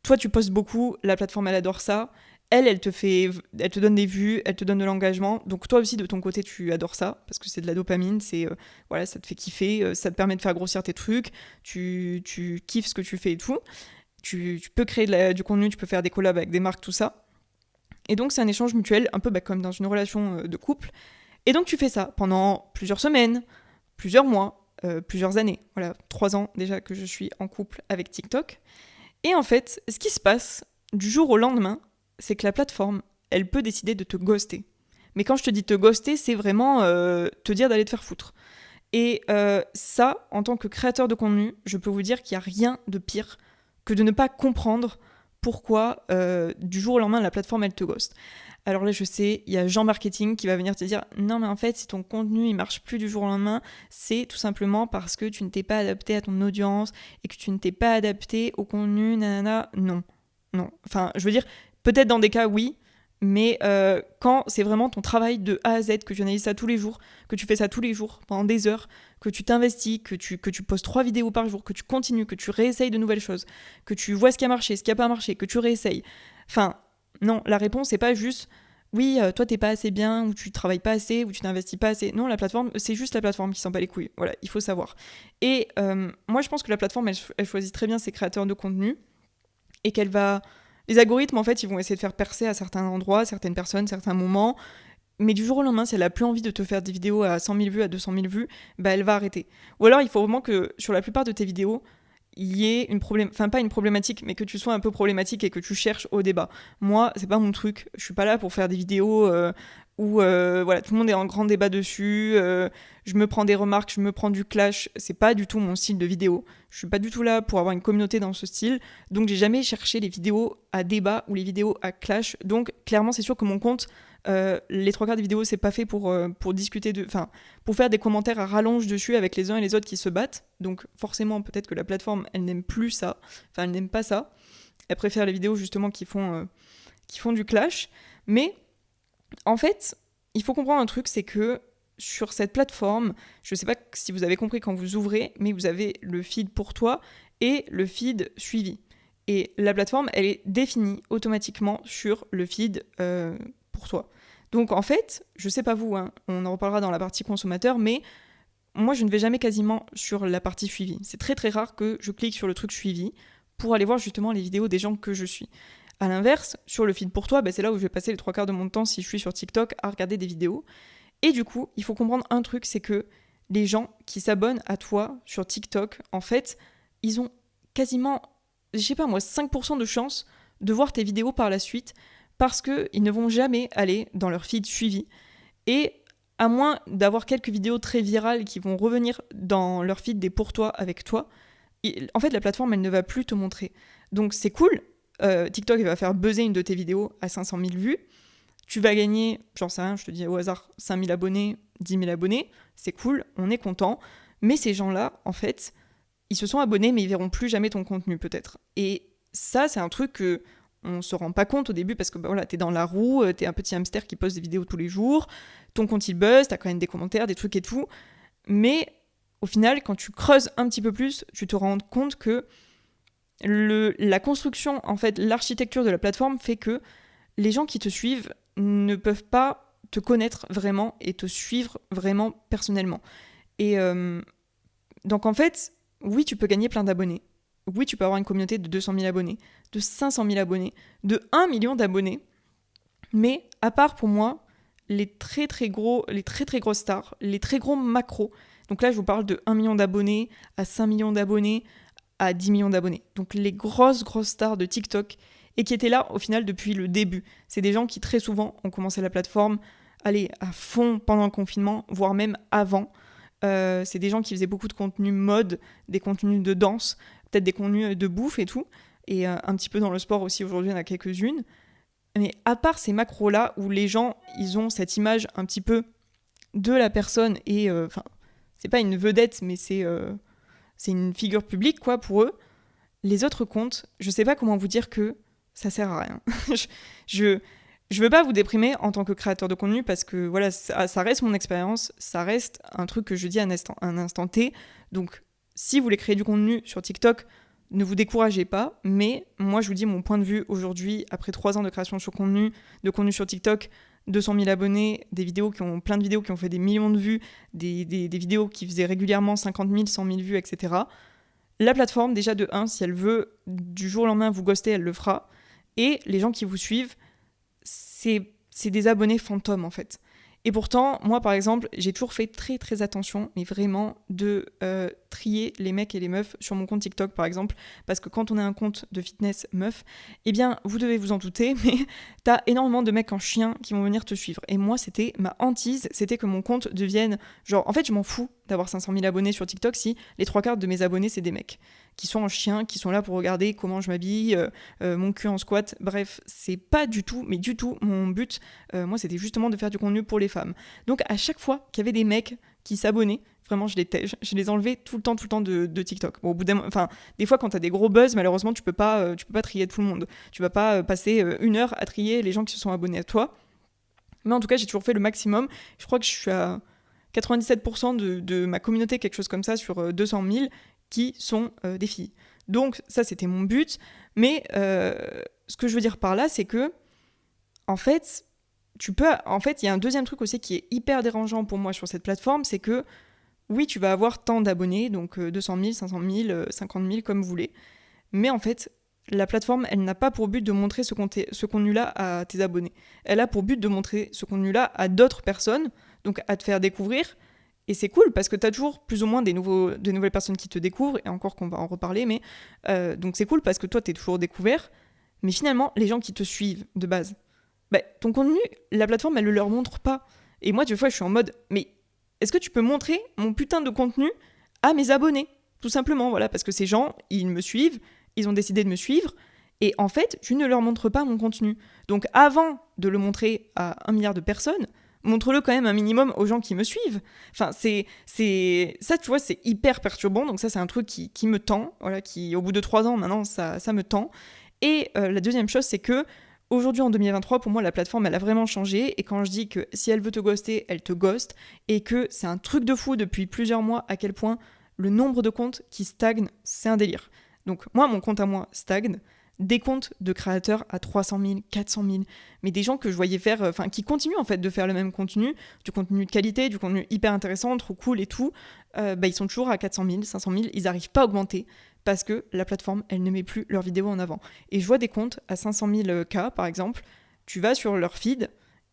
toi, tu postes beaucoup, la plateforme, elle adore ça. Elle te donne des vues, elle te donne de l'engagement. Donc toi aussi, de ton côté, tu adores ça, parce que c'est de la dopamine, voilà, ça te fait kiffer, ça te permet de faire grossir tes trucs, tu kiffes ce que tu fais et tout. Tu peux créer du contenu, tu peux faire des collabs avec des marques, tout ça. Et donc c'est un échange mutuel, un peu comme dans une relation de couple. Et donc tu fais ça pendant plusieurs semaines, plusieurs mois, plusieurs années. Voilà, 3 ans déjà que je suis en couple avec TikTok. Et en fait, ce qui se passe du jour au lendemain, c'est que la plateforme, elle peut décider de te ghoster. Mais quand je te dis te ghoster, c'est vraiment te dire d'aller te faire foutre. Et ça, en tant que créateur de contenu, je peux vous dire qu'il n'y a rien de pire que de ne pas comprendre pourquoi du jour au lendemain la plateforme elle te ghost. Alors là, je sais, il y a Jean Marketing qui va venir te dire « Non, mais en fait, si ton contenu il marche plus du jour au lendemain, c'est tout simplement parce que tu ne t'es pas adapté à ton audience et que tu ne t'es pas adapté au contenu, nanana. » Non. Enfin, je veux dire, peut-être dans des cas, oui, mais quand c'est vraiment ton travail de A à Z, que tu analyses ça tous les jours, que tu fais ça tous les jours, pendant des heures, que tu t'investis, que tu postes 3 vidéos par jour, que tu continues, que tu réessayes de nouvelles choses, que tu vois ce qui a marché, ce qui n'a pas marché, que tu réessayes. Enfin, non, la réponse, c'est pas juste oui, toi t'es pas assez bien, ou tu travailles pas assez, ou tu t'investis pas assez. Non, la plateforme, c'est juste la plateforme qui s'en bat les couilles. Voilà, il faut savoir. Et moi, je pense que la plateforme, elle choisit très bien ses créateurs de contenu et qu'elle va. Les algorithmes, en fait, ils vont essayer de faire percer à certains endroits, certaines personnes, certains moments. Mais du jour au lendemain, si elle a plus envie de te faire des vidéos à 100 000 vues, à 200 000 vues, bah elle va arrêter. Ou alors, il faut vraiment que sur la plupart de tes vidéos, il y ait pas une problématique, mais que tu sois un peu problématique et que tu cherches au débat. Moi, c'est pas mon truc. Je suis pas là pour faire des vidéos où voilà, tout le monde est en grand débat dessus. Je me prends des remarques, je me prends du clash. C'est pas du tout mon style de vidéo. Je suis pas du tout là pour avoir une communauté dans ce style. Donc, j'ai jamais cherché les vidéos à débat ou les vidéos à clash. Donc, clairement, c'est sûr que mon compte, les 3/4 des vidéos, c'est pas fait pour discuter pour faire des commentaires à rallonge dessus avec les uns et les autres qui se battent. Donc forcément, peut-être que la plateforme, elle n'aime plus ça. Enfin, elle n'aime pas ça. Elle préfère les vidéos justement qui font du clash. Mais en fait, il faut comprendre un truc, c'est que sur cette plateforme, je sais pas si vous avez compris quand vous ouvrez, mais vous avez le feed pour toi et le feed suivi. Et la plateforme, elle est définie automatiquement sur le feed pour toi. Donc en fait, je sais pas vous, hein, on en reparlera dans la partie consommateur, mais moi je ne vais jamais quasiment sur la partie suivi. C'est très très rare que je clique sur le truc suivi pour aller voir justement les vidéos des gens que je suis. À l'inverse, sur le feed pour toi, c'est là où je vais passer les 3/4 de mon temps si je suis sur TikTok à regarder des vidéos. Et du coup, il faut comprendre un truc, c'est que les gens qui s'abonnent à toi sur TikTok, en fait, ils ont quasiment, je sais pas moi, 5% de chance de voir tes vidéos par la suite parce qu'ils ne vont jamais aller dans leur feed suivi. Et à moins d'avoir quelques vidéos très virales qui vont revenir dans leur feed des pour toi avec toi, en fait, la plateforme, elle ne va plus te montrer. Donc, c'est cool. TikTok, il va faire buzzer une de tes vidéos à 500 000 vues. Tu vas gagner, j'en sais rien, je te dis au hasard, 5 000 abonnés, 10 000 abonnés. C'est cool, on est content. Mais ces gens-là, en fait, ils se sont abonnés, mais ils verront plus jamais ton contenu, peut-être. Et ça, c'est un truc que on se rend pas compte au début parce que voilà, t'es dans la roue, t'es un petit hamster qui poste des vidéos tous les jours, ton compte il buzz, t'as quand même des commentaires, des trucs et tout. Mais au final, quand tu creuses un petit peu plus, tu te rends compte que la construction, en fait, l'architecture de la plateforme fait que les gens qui te suivent ne peuvent pas te connaître vraiment et te suivre vraiment personnellement. Et donc en fait, oui, tu peux gagner plein d'abonnés. Oui, tu peux avoir une communauté de 200 000 abonnés, de 500 000 abonnés, de 1 million d'abonnés. Mais à part pour moi, les très très grosses stars, les très gros macros, donc là je vous parle de 1 million d'abonnés, à 5 millions d'abonnés, à 10 millions d'abonnés. Donc les grosses stars de TikTok et qui étaient là au final depuis le début. C'est des gens qui très souvent ont commencé la plateforme, allez, à fond pendant le confinement, voire même avant. C'est des gens qui faisaient beaucoup de contenu mode, des contenus de danse, peut-être des contenus de bouffe et tout, et un petit peu dans le sport aussi, aujourd'hui, il y en a quelques-unes. Mais à part ces macros-là, où les gens, ils ont cette image un petit peu de la personne, et c'est pas une vedette, mais c'est une figure publique, quoi, pour eux, les autres comptes, je sais pas comment vous dire que ça sert à rien. Je veux pas vous déprimer en tant que créateur de contenu parce que voilà, ça reste mon expérience, ça reste un truc que je dis à un instant T. Donc, si vous voulez créer du contenu sur TikTok, ne vous découragez pas. Mais moi, je vous dis mon point de vue aujourd'hui, après 3 ans de création de contenu sur TikTok, 200 000 abonnés, plein de vidéos qui ont fait des millions de vues, des vidéos qui faisaient régulièrement 50 000, 100 000 vues, etc. La plateforme, déjà de 1, si elle veut du jour au lendemain vous ghoster, elle le fera. Et les gens qui vous suivent, c'est des abonnés fantômes en fait. Et pourtant, moi par exemple, j'ai toujours fait très très attention, mais vraiment de trier les mecs et les meufs sur mon compte TikTok par exemple, parce que quand on a un compte de fitness meuf, eh bien vous devez vous en douter, mais t'as énormément de mecs en chien qui vont venir te suivre. Et moi c'était ma hantise, c'était que mon compte devienne genre, en fait je m'en fous d'avoir 500 000 abonnés sur TikTok si les 3/4 de mes abonnés, c'est des mecs qui sont en chien, qui sont là pour regarder comment je m'habille, mon cul en squat. Bref, c'est pas du tout, mais du tout mon but. Moi, c'était justement de faire du contenu pour les femmes. Donc, à chaque fois qu'il y avait des mecs qui s'abonnaient, vraiment, je les enlevais tout le temps de TikTok. Bon, au bout des fois, quand t'as des gros buzz, malheureusement, tu peux pas trier tout le monde. Tu vas pas passer 1 heure à trier les gens qui se sont abonnés à toi. Mais en tout cas, j'ai toujours fait le maximum. Je crois que je suis à 97% de ma communauté, quelque chose comme ça, sur 200 000, qui sont des filles. Donc ça, c'était mon but. Mais ce que je veux dire par là, c'est que, en fait, il y a un deuxième truc aussi qui est hyper dérangeant pour moi sur cette plateforme, c'est que, oui, tu vas avoir tant d'abonnés, donc 200 000, 500 000, 50 000, comme vous voulez. Mais en fait, la plateforme, elle n'a pas pour but de montrer ce contenu-là à tes abonnés. Elle a pour but de montrer ce contenu-là à d'autres personnes, donc à te faire découvrir. Et c'est cool parce que tu as toujours plus ou moins des nouvelles personnes qui te découvrent, et encore qu'on va en reparler, mais donc c'est cool parce que toi, tu es toujours découvert. Mais finalement, les gens qui te suivent de base, ton contenu, la plateforme, elle ne le leur montre pas. Et moi, des fois, je suis en mode, mais est-ce que tu peux montrer mon putain de contenu à mes abonnés ? Tout simplement, voilà, parce que ces gens, ils me suivent, ils ont décidé de me suivre, et en fait, je ne leur montre pas mon contenu. Donc avant de le montrer à 1 milliard de personnes, montre-le quand même un minimum aux gens qui me suivent. Enfin, ça, tu vois, c'est hyper perturbant, donc ça, c'est un truc qui me tend, voilà, qui, au bout de 3 ans, maintenant, ça me tend. Et la deuxième chose, c'est que aujourd'hui, en 2023, pour moi, la plateforme, elle a vraiment changé. Et quand je dis que si elle veut te ghoster, elle te ghoste. Et que c'est un truc de fou depuis plusieurs mois à quel point le nombre de comptes qui stagnent, c'est un délire. Donc moi, mon compte à moi stagne. Des comptes de créateurs à 300 000, 400 000. Mais des gens que je voyais faire, qui continuent en fait de faire le même contenu, du contenu de qualité, du contenu hyper intéressant, trop cool et tout, ils sont toujours à 400 000, 500 000. Ils n'arrivent pas à augmenter. Parce que la plateforme, elle ne met plus leurs vidéos en avant. Et je vois des comptes à 500 000 cas, par exemple, tu vas sur leur feed,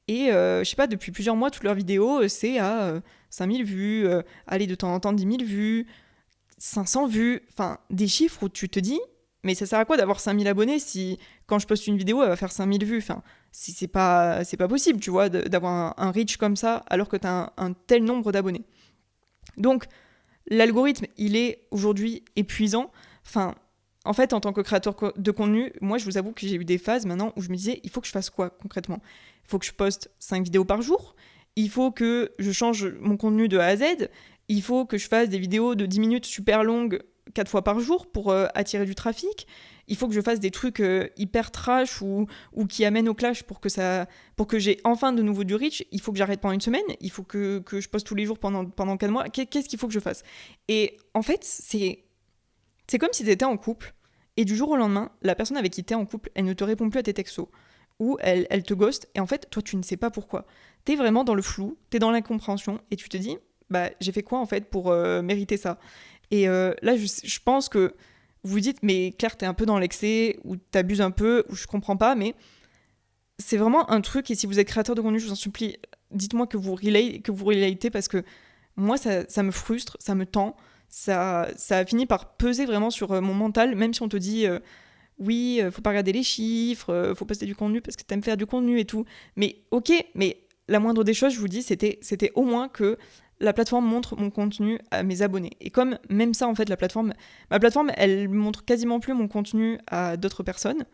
et je sais pas, depuis plusieurs mois, toutes leurs vidéos, c'est à 5 000 vues, allez, de temps en temps 10 000 vues, 500 vues, enfin, des chiffres où tu te dis, mais ça sert à quoi d'avoir 5 000 abonnés si, quand je poste une vidéo, elle va faire 5 000 vues, enfin, c'est pas possible, tu vois, d'avoir un reach comme ça, alors que t'as un tel nombre d'abonnés. Donc, l'algorithme, il est aujourd'hui épuisant. Enfin, en fait, en tant que créateur de contenu, moi, je vous avoue que j'ai eu des phases maintenant où je me disais, il faut que je fasse quoi concrètement ? Il faut que je poste 5 vidéos par jour. Il faut que je change mon contenu de A à Z. Il faut que je fasse des vidéos de 10 minutes super longues 4 fois par jour pour attirer du trafic. Il faut que je fasse des trucs hyper trash ou qui amènent au clash pour que j'ai enfin de nouveau du reach. Il faut que j'arrête pendant 1 semaine. Il faut que je poste tous les jours pendant 4 mois. Qu'est-ce qu'il faut que je fasse ? Et en fait, c'est comme si tu étais en couple et du jour au lendemain, la personne avec qui tu es en couple, elle ne te répond plus à tes textos ou elle te ghost et en fait, toi, tu ne sais pas pourquoi. Tu es vraiment dans le flou, tu es dans l'incompréhension et tu te dis, j'ai fait quoi en fait pour mériter ça ? Et là, je pense que vous vous dites, mais Claire, t'es un peu dans l'excès, ou t'abuses un peu, ou je comprends pas, mais c'est vraiment un truc, et si vous êtes créateur de contenu, je vous en supplie, dites-moi que vous relatez, parce que moi, ça me frustre, ça me tend, ça a fini par peser vraiment sur mon mental, même si on te dit, oui, faut pas regarder les chiffres, faut poster du contenu parce que t'aimes faire du contenu et tout, mais ok, mais la moindre des choses, je vous dis, c'était au moins que la plateforme montre mon contenu à mes abonnés. Et comme même ça, en fait, ma plateforme, elle montre quasiment plus mon contenu à d'autres personnes.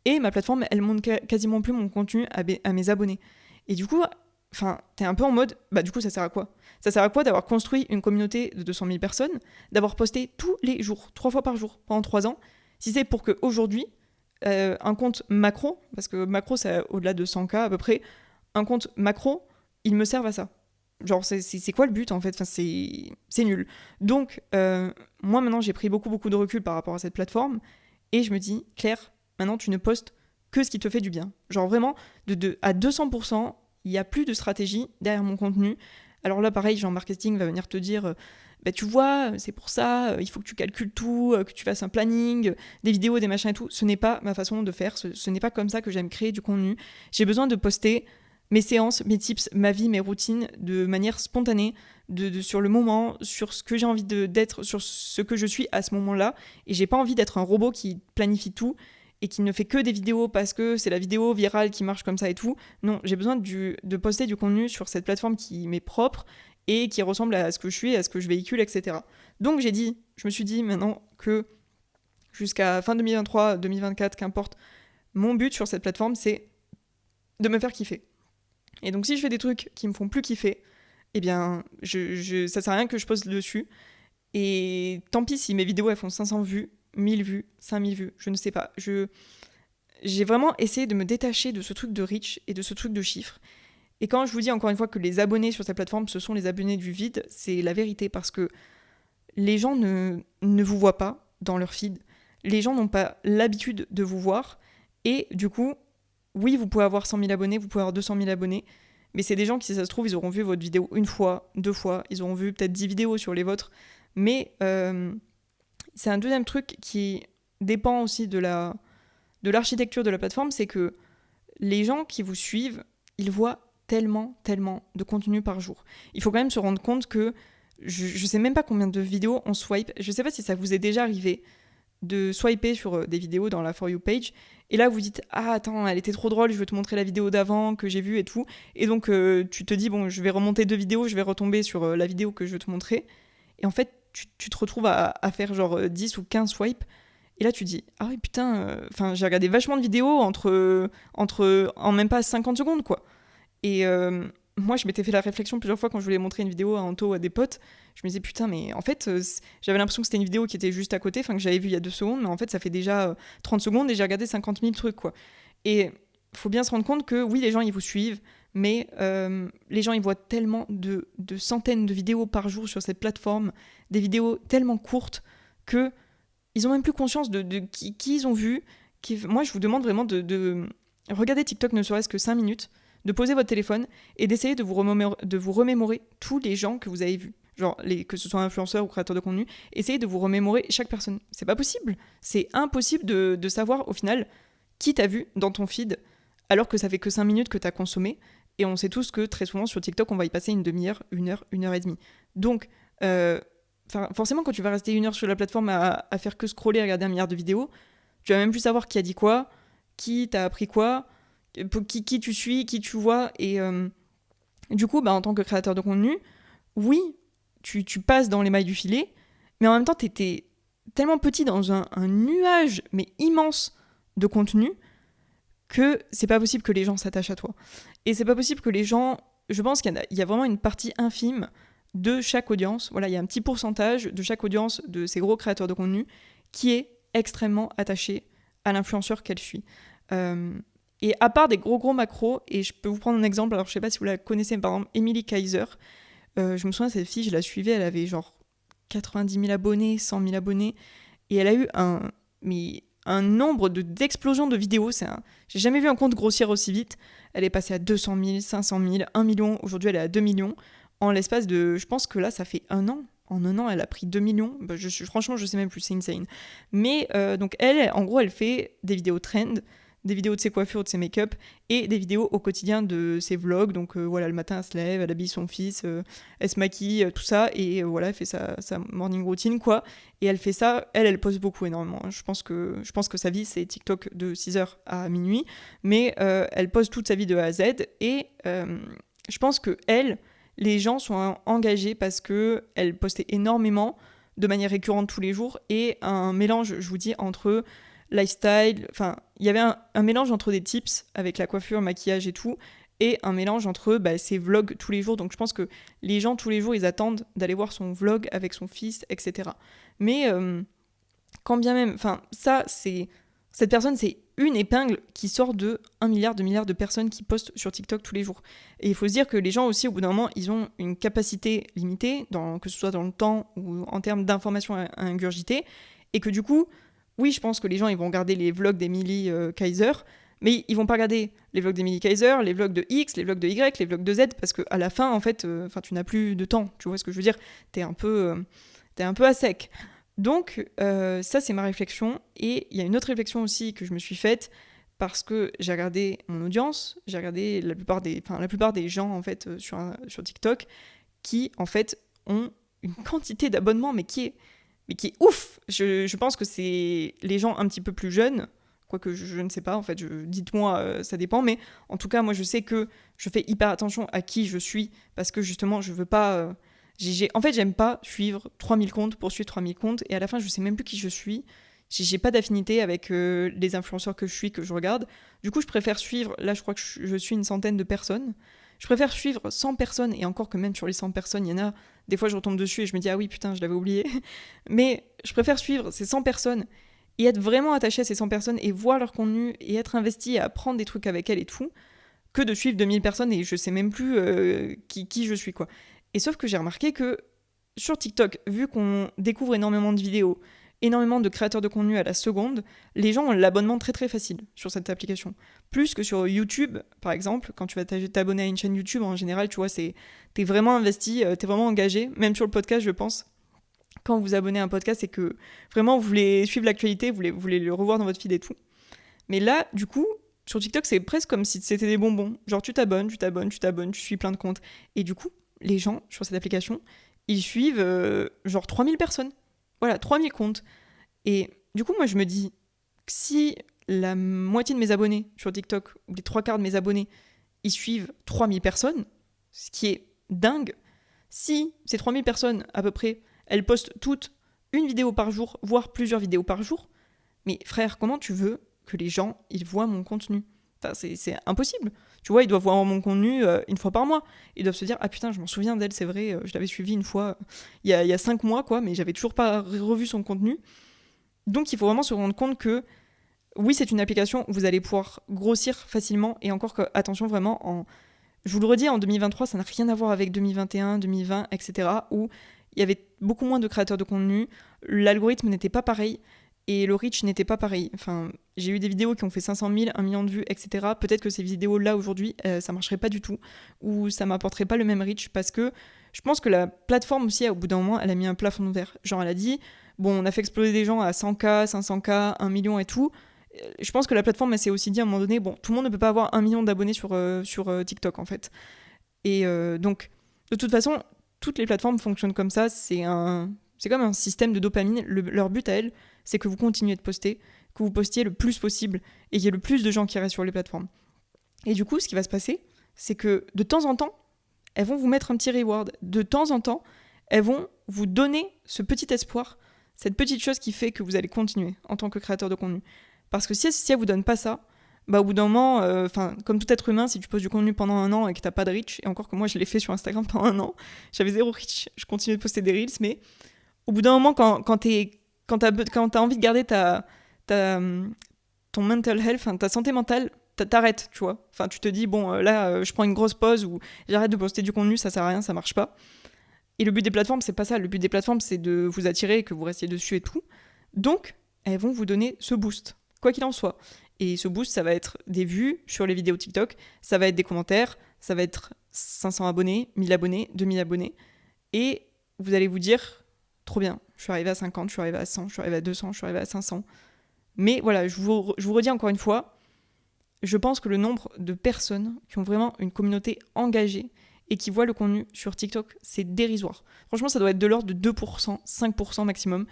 Et ma plateforme, elle montre quasiment plus mon contenu à mes abonnés. Et du coup, t'es un peu en mode, du coup, ça sert à quoi ? Ça sert à quoi d'avoir construit une communauté de 200 000 personnes, d'avoir posté tous les jours, 3 fois par jour, pendant 3 ans, si c'est pour qu'aujourd'hui, un compte macro, parce que macro, c'est au-delà de 100K à peu près, un compte macro, il me serve à ça. Genre, c'est quoi le but, en fait ? Enfin, c'est nul. Donc, moi, maintenant, j'ai pris beaucoup, beaucoup de recul par rapport à cette plateforme. Et je me dis, Claire, maintenant, tu ne postes que ce qui te fait du bien. Genre, vraiment, à 200%, il n'y a plus de stratégie derrière mon contenu. Alors là, pareil, Jean Marketing va venir te dire, tu vois, c'est pour ça, il faut que tu calcules tout, que tu fasses un planning, des vidéos, des machins et tout. Ce n'est pas ma façon de faire. Ce n'est pas comme ça que j'aime créer du contenu. J'ai besoin de poster mes séances, mes tips, ma vie, mes routines de manière spontanée, sur le moment, sur ce que j'ai envie d'être, sur ce que je suis à ce moment-là. Et j'ai pas envie d'être un robot qui planifie tout et qui ne fait que des vidéos parce que c'est la vidéo virale qui marche comme ça et tout. Non, j'ai besoin de poster du contenu sur cette plateforme qui m'est propre et qui ressemble à ce que je suis, à ce que je véhicule, etc. Donc je me suis dit maintenant que jusqu'à fin 2023, 2024, qu'importe, mon but sur cette plateforme, c'est de me faire kiffer. Et donc si je fais des trucs qui me font plus kiffer, eh bien, ça sert à rien que je poste dessus. Et tant pis si mes vidéos, elles font 500 vues, 1000 vues, 5000 vues, je ne sais pas. J'ai vraiment essayé de me détacher de ce truc de reach et de ce truc de chiffres. Et quand je vous dis encore une fois que les abonnés sur cette plateforme, ce sont les abonnés du vide, c'est la vérité parce que les gens ne vous voient pas dans leur feed. Les gens n'ont pas l'habitude de vous voir. Et du coup, oui, vous pouvez avoir 100 000 abonnés, vous pouvez avoir 200 000 abonnés, mais c'est des gens qui, si ça se trouve, ils auront vu votre vidéo une fois, 2 fois, ils auront vu peut-être 10 vidéos sur les vôtres. Mais c'est un deuxième truc qui dépend aussi de l'architecture de la plateforme, c'est que les gens qui vous suivent, ils voient tellement de contenu par jour. Il faut quand même se rendre compte que je sais même pas combien de vidéos on swipe. Je sais pas si ça vous est déjà arrivé de swiper sur des vidéos dans la For You page, et là vous dites « Ah attends, elle était trop drôle, je veux te montrer la vidéo d'avant que j'ai vue et tout », et donc tu te dis « Bon, je vais remonter 2 vidéos, je vais retomber sur la vidéo que je veux te montrer », et en fait tu te retrouves à faire genre 10 ou 15 swipes, et là tu te dis « Ah oui putain, j'ai regardé vachement de vidéos en même pas 50 secondes quoi ». Et moi, je m'étais fait la réflexion plusieurs fois quand je voulais montrer une vidéo à Anto ou à des potes. Je me disais, putain, mais en fait, j'avais l'impression que c'était une vidéo qui était juste à côté, que j'avais vue il y a 2 secondes, mais en fait, ça fait déjà 30 secondes et j'ai regardé 50 000 trucs, quoi. Et il faut bien se rendre compte que, oui, les gens, ils vous suivent, mais les gens, ils voient tellement de centaines de vidéos par jour sur cette plateforme, des vidéos tellement courtes, que ils ont même plus conscience de qui ils ont vu. Moi, je vous demande vraiment de regarder TikTok ne serait-ce que 5 minutes, de poser votre téléphone et d'essayer de vous remémorer tous les gens que vous avez vus. Genre, que ce soit influenceurs ou créateurs de contenu, essayez de vous remémorer chaque personne. C'est pas possible. C'est impossible de savoir, au final, qui t'a vu dans ton feed, alors que ça fait que 5 minutes que t'as consommé. Et on sait tous que très souvent, sur TikTok, on va y passer une demi-heure, 1 heure et demie. Donc, forcément, quand tu vas rester 1 heure sur la plateforme à faire que scroller, à regarder 1 milliard de vidéos, tu vas même plus savoir qui a dit quoi, qui t'a appris quoi, qui tu suis, qui tu vois. Et du coup, en tant que créateur de contenu, oui, tu passes dans les mailles du filet, mais en même temps, t'étais tellement petit dans un nuage, mais immense de contenu, que c'est pas possible que les gens s'attachent à toi. Et c'est pas possible que les gens... Je pense qu'il y a vraiment une partie infime de chaque audience. Voilà, il y a un petit pourcentage de chaque audience de ces gros créateurs de contenu qui est extrêmement attaché à l'influenceur qu'elle suit. Et à part des gros macros, et je peux vous prendre un exemple, alors je sais pas si vous la connaissez, mais par exemple Emily Kaiser, je me souviens, cette fille, je la suivais, elle avait genre 90 000 abonnés, 100 000 abonnés, et elle a eu un nombre d'explosions de vidéos, j'ai jamais vu un compte grossir aussi vite. Elle est passée à 200 000, 500 000, 1 million, aujourd'hui elle est à 2 millions, en l'espace de, je pense que là ça fait 1 an. En 1 an, elle a pris 2 millions. Franchement, je sais même plus, c'est insane. Mais donc elle, en gros, elle fait des vidéos trend, des vidéos de ses coiffures, de ses make-up, et des vidéos au quotidien de ses vlogs. Donc voilà, le matin, elle se lève, elle habille son fils, elle se maquille, tout ça, et voilà, elle fait sa morning routine, quoi. Et elle fait ça, elle poste beaucoup, énormément. Je pense que sa vie, c'est TikTok de 6h à minuit, mais elle poste toute sa vie de A à Z, et je pense que les gens sont engagés parce qu'elle postait énormément, de manière récurrente tous les jours, et un mélange, je vous dis, entre lifestyle, il y avait un mélange entre des tips avec la coiffure, maquillage et tout, et un mélange entre ses vlogs tous les jours. Donc je pense que les gens tous les jours, ils attendent d'aller voir son vlog avec son fils, etc. Mais quand bien même, cette personne, c'est une épingle qui sort de 1 milliard, 2 milliards de personnes qui postent sur TikTok tous les jours. Et il faut se dire que les gens aussi, au bout d'un moment, ils ont une capacité limitée, que ce soit dans le temps ou en termes d'informations à ingurgiter, et que du coup, oui, je pense que les gens, ils vont regarder les vlogs d'Emily Kaiser, mais ils vont pas regarder les vlogs d'Emily Kaiser, les vlogs de X, les vlogs de Y, les vlogs de Z, parce qu'à la fin, en fait, tu n'as plus de temps. Tu vois ce que je veux dire ? T'es un peu à sec. Donc, ça, c'est ma réflexion. Et il y a une autre réflexion aussi que je me suis faite, parce que j'ai regardé mon audience, j'ai regardé la plupart des gens, en fait, sur TikTok, qui, en fait, ont une quantité d'abonnements, mais qui est ouf. Je pense que c'est les gens un petit peu plus jeunes Quoique je ne sais pas, en fait, dites-moi, ça dépend. Mais en tout cas, moi, je sais que je fais hyper attention à qui je suis parce que justement, je veux pas... En fait, j'aime pas suivre 3000 comptes pour suivre 3000 comptes et à la fin, je sais même plus qui je suis. J'ai pas d'affinité avec les influenceurs que je suis, que je regarde. Du coup, je préfère suivre... Là, je crois que je suis une centaine de personnes. Je préfère suivre 100 personnes, et encore que même sur les 100 personnes, il y en a, des fois je retombe dessus et je me dis, ah oui, putain, je l'avais oublié. Mais je préfère suivre ces 100 personnes et être vraiment attaché à ces 100 personnes et voir leur contenu et être investi et apprendre des trucs avec elles et tout, que de suivre 2000 personnes et je sais même plus qui je suis, quoi. Et sauf que j'ai remarqué que sur TikTok, vu qu'on découvre énormément de vidéos, énormément de créateurs de contenu à la seconde, les gens ont l'abonnement très très facile sur cette application. Plus que sur YouTube, par exemple, quand tu vas t'abonner à une chaîne YouTube, en général, tu vois, t'es vraiment investi, t'es vraiment engagé, même sur le podcast, je pense. Quand vous vous abonnez à un podcast, c'est que vraiment vous voulez suivre l'actualité, vous voulez le revoir dans votre feed et tout. Mais là, du coup, sur TikTok, c'est presque comme si c'était des bonbons. Genre, tu t'abonnes, tu suis plein de comptes. Et du coup, les gens sur cette application, ils suivent genre 3000 personnes. Voilà, 3000 comptes. Et du coup, moi, je me dis, si la moitié de mes abonnés sur TikTok, ou les 3/4 de mes abonnés, ils suivent 3000 personnes, ce qui est dingue, si ces 3000 personnes, à peu près, elles postent toutes une vidéo par jour, voire plusieurs vidéos par jour, mais frère, comment tu veux que les gens, ils voient mon contenu ? Enfin, c'est impossible. Tu vois, ils doivent voir mon contenu une fois par mois. Ils doivent se dire, ah putain, je m'en souviens d'elle, c'est vrai, je l'avais suivie une fois, il y a 5 mois, quoi, mais j'avais toujours pas revu son contenu. Donc, il faut vraiment se rendre compte que, oui, c'est une application où vous allez pouvoir grossir facilement, et encore que, attention, vraiment, je vous le redis, en 2023, ça n'a rien à voir avec 2021, 2020, etc., où il y avait beaucoup moins de créateurs de contenu, l'algorithme n'était pas pareil, et le reach n'était pas pareil. Enfin, j'ai eu des vidéos qui ont fait 500 000, 1 million de vues, etc. Peut-être que ces vidéos-là, aujourd'hui, ça marcherait pas du tout, ou ça m'apporterait pas le même reach, parce que je pense que la plateforme aussi, au bout d'un moment, elle a mis un plafond de verre. Genre, elle a dit, bon, on a fait exploser des gens à 100K, 500K, 1 million et tout. Je pense que la plateforme, elle s'est aussi dit à un moment donné, bon, tout le monde ne peut pas avoir 1 million d'abonnés sur TikTok, en fait. Et donc, de toute façon, toutes les plateformes fonctionnent comme ça. C'est comme un système de dopamine. Leur but à elles, c'est que vous continuez de poster, que vous postiez le plus possible et qu'il y ait le plus de gens qui restent sur les plateformes. Et du coup, ce qui va se passer, c'est que de temps en temps, elles vont vous mettre un petit reward. De temps en temps, elles vont vous donner ce petit espoir, cette petite chose qui fait que vous allez continuer en tant que créateur de contenu. Parce que si elles vous donnent pas ça, bah au bout d'un moment, comme tout être humain, si tu postes du contenu pendant 1 an et que t'as pas de reach, et encore que moi je l'ai fait sur Instagram pendant 1 an, j'avais 0 reach, je continuais de poster des reels, mais au bout d'un moment, quand t'as envie de garder ton mental health, ta santé mentale, t'arrêtes, tu vois. Enfin, tu te dis, bon, là, je prends une grosse pause ou j'arrête de poster du contenu, ça sert à rien, ça marche pas. Et le but des plateformes, c'est pas ça. Le but des plateformes, c'est de vous attirer et que vous restiez dessus et tout. Donc, elles vont vous donner ce boost, quoi qu'il en soit. Et ce boost, ça va être des vues sur les vidéos TikTok, ça va être des commentaires, ça va être 500 abonnés, 1000 abonnés, 2000 abonnés. Et vous allez vous dire, trop bien, je suis arrivée à 50, je suis arrivée à 100, je suis arrivée à 200, je suis arrivée à 500. Mais voilà, je vous redis encore une fois, je pense que le nombre de personnes qui ont vraiment une communauté engagée et qui voient le contenu sur TikTok, c'est dérisoire. Franchement, ça doit être de l'ordre de 2%, 5% maximum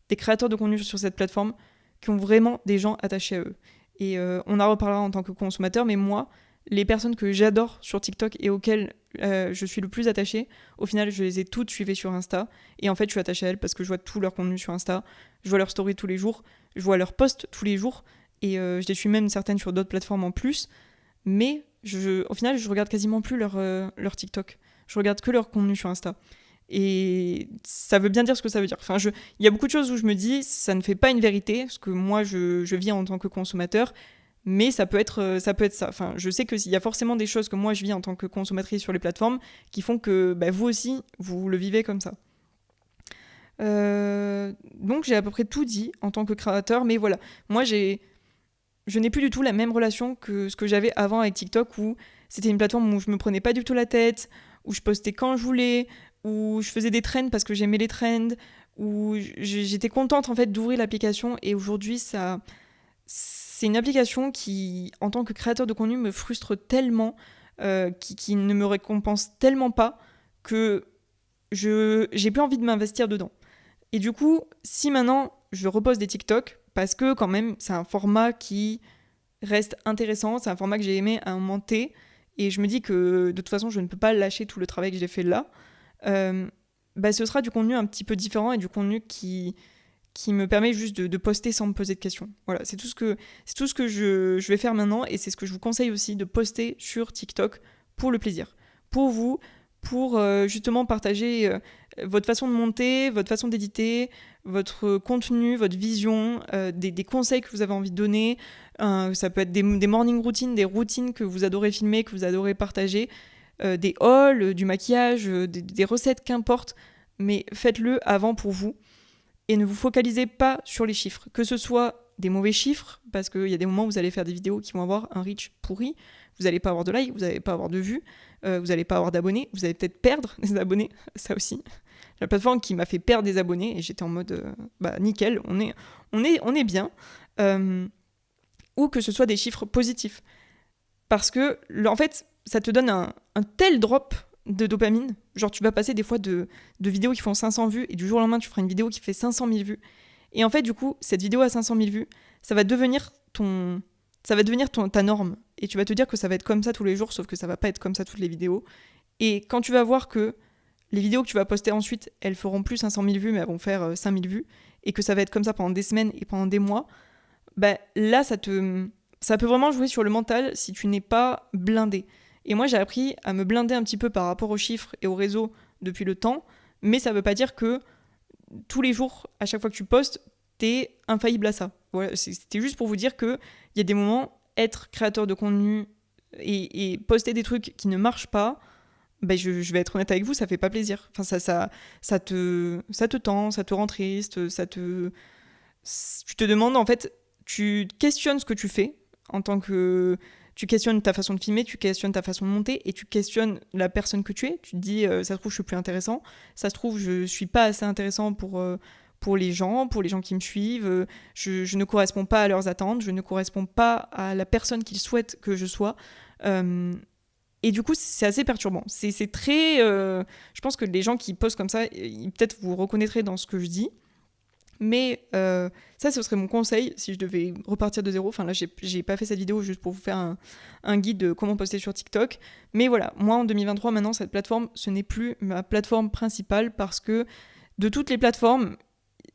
des créateurs de contenu sur cette plateforme qui ont vraiment des gens attachés à eux. Et on en reparlera en tant que consommateur, mais moi, les personnes que j'adore sur TikTok et auxquelles je suis le plus attachée, au final, je les ai toutes suivies sur Insta. Et en fait, je suis attachée à elles parce que je vois tout leur contenu sur Insta, je vois leurs stories tous les jours, je vois leurs posts tous les jours, et je les suis même certaines sur d'autres plateformes en plus. Mais au final, je regarde quasiment plus leur TikTok. Je regarde que leur contenu sur Insta. Et ça veut bien dire ce que ça veut dire. Enfin, il y a beaucoup de choses où je me dis, ça ne fait pas une vérité, parce que moi, je vis en tant que consommateur, mais ça peut être ça. Enfin, je sais qu'il y a forcément des choses que moi, je vis en tant que consommatrice sur les plateformes qui font que vous aussi, vous le vivez comme ça. Donc, j'ai à peu près tout dit en tant que créateur, mais voilà. Moi, je n'ai plus du tout la même relation que ce que j'avais avant avec TikTok, où c'était une plateforme où je me prenais pas du tout la tête, où je postais quand je voulais, où je faisais des trends parce que j'aimais les trends, où j'étais contente en fait d'ouvrir l'application. Et aujourd'hui, c'est une application qui, en tant que créateur de contenu, me frustre tellement, qui ne me récompense tellement pas que j'ai plus envie de m'investir dedans. Et du coup, si maintenant je repose des TikTok, parce que quand même, c'est un format qui reste intéressant, c'est un format que j'ai aimé à un moment T, et je me dis que de toute façon, je ne peux pas lâcher tout le travail que j'ai fait là. Ce sera du contenu un petit peu différent et du contenu qui me permet juste de poster sans me poser de questions. Voilà, c'est tout ce que je vais faire maintenant, et c'est ce que je vous conseille aussi, de poster sur TikTok pour le plaisir. Pour vous, pour justement partager votre façon de monter, votre façon d'éditer, votre contenu, votre vision, des conseils que vous avez envie de donner. Ça peut être des morning routines, des routines que vous adorez filmer, que vous adorez partager, des hauls, du maquillage, des recettes, qu'importe. Mais faites-le avant pour vous. Et ne vous focalisez pas sur les chiffres, que ce soit des mauvais chiffres, parce qu'il y a des moments où vous allez faire des vidéos qui vont avoir un reach pourri, vous n'allez pas avoir de likes, vous n'allez pas avoir de vues, vous n'allez pas avoir d'abonnés, vous allez peut-être perdre des abonnés, ça aussi. La plateforme qui m'a fait perdre des abonnés, et j'étais en mode, nickel, on est bien. Ou que ce soit des chiffres positifs. Parce que, en fait, ça te donne un tel drop de dopamine. Genre, tu vas passer des fois de vidéos qui font 500 vues, et du jour au lendemain, tu feras une vidéo qui fait 500 000 vues. Et en fait, du coup, cette vidéo à 500 000 vues, ça va devenir ta norme. Et tu vas te dire que ça va être comme ça tous les jours, sauf que ça va pas être comme ça toutes les vidéos. Et quand tu vas voir que les vidéos que tu vas poster ensuite, elles feront plus 500 000 vues, mais elles vont faire 5 000 vues, et que ça va être comme ça pendant des semaines et pendant des mois, là, ça peut vraiment jouer sur le mental si tu n'es pas blindé. Et moi, j'ai appris à me blinder un petit peu par rapport aux chiffres et aux réseaux depuis le temps, mais ça veut pas dire que tous les jours, à chaque fois que tu postes, t'es infaillible à ça. Voilà, c'était juste pour vous dire qu'il y a des moments, être créateur de contenu et poster des trucs qui ne marchent pas, je vais être honnête avec vous, ça fait pas plaisir. Enfin, ça te tend, ça te rend triste, tu te demandes, en fait, tu questionnes ce que tu fais en tant que... Tu questionnes ta façon de filmer, tu questionnes ta façon de monter, et tu questionnes la personne que tu es. Tu te dis, ça se trouve, je suis plus intéressant. Ça se trouve, je suis pas assez intéressant pour les gens qui me suivent. Je ne corresponds pas à leurs attentes. Je ne corresponds pas à la personne qu'ils souhaitent que je sois. Et du coup, c'est assez perturbant. C'est très... je pense que les gens qui postent comme ça, peut-être vous reconnaîtrez dans ce que je dis. Mais ça, ce serait mon conseil si je devais repartir de zéro. Enfin là, j'ai pas fait cette vidéo juste pour vous faire un guide de comment poster sur TikTok. Mais voilà, moi en 2023, maintenant, cette plateforme, ce n'est plus ma plateforme principale, parce que de toutes les plateformes,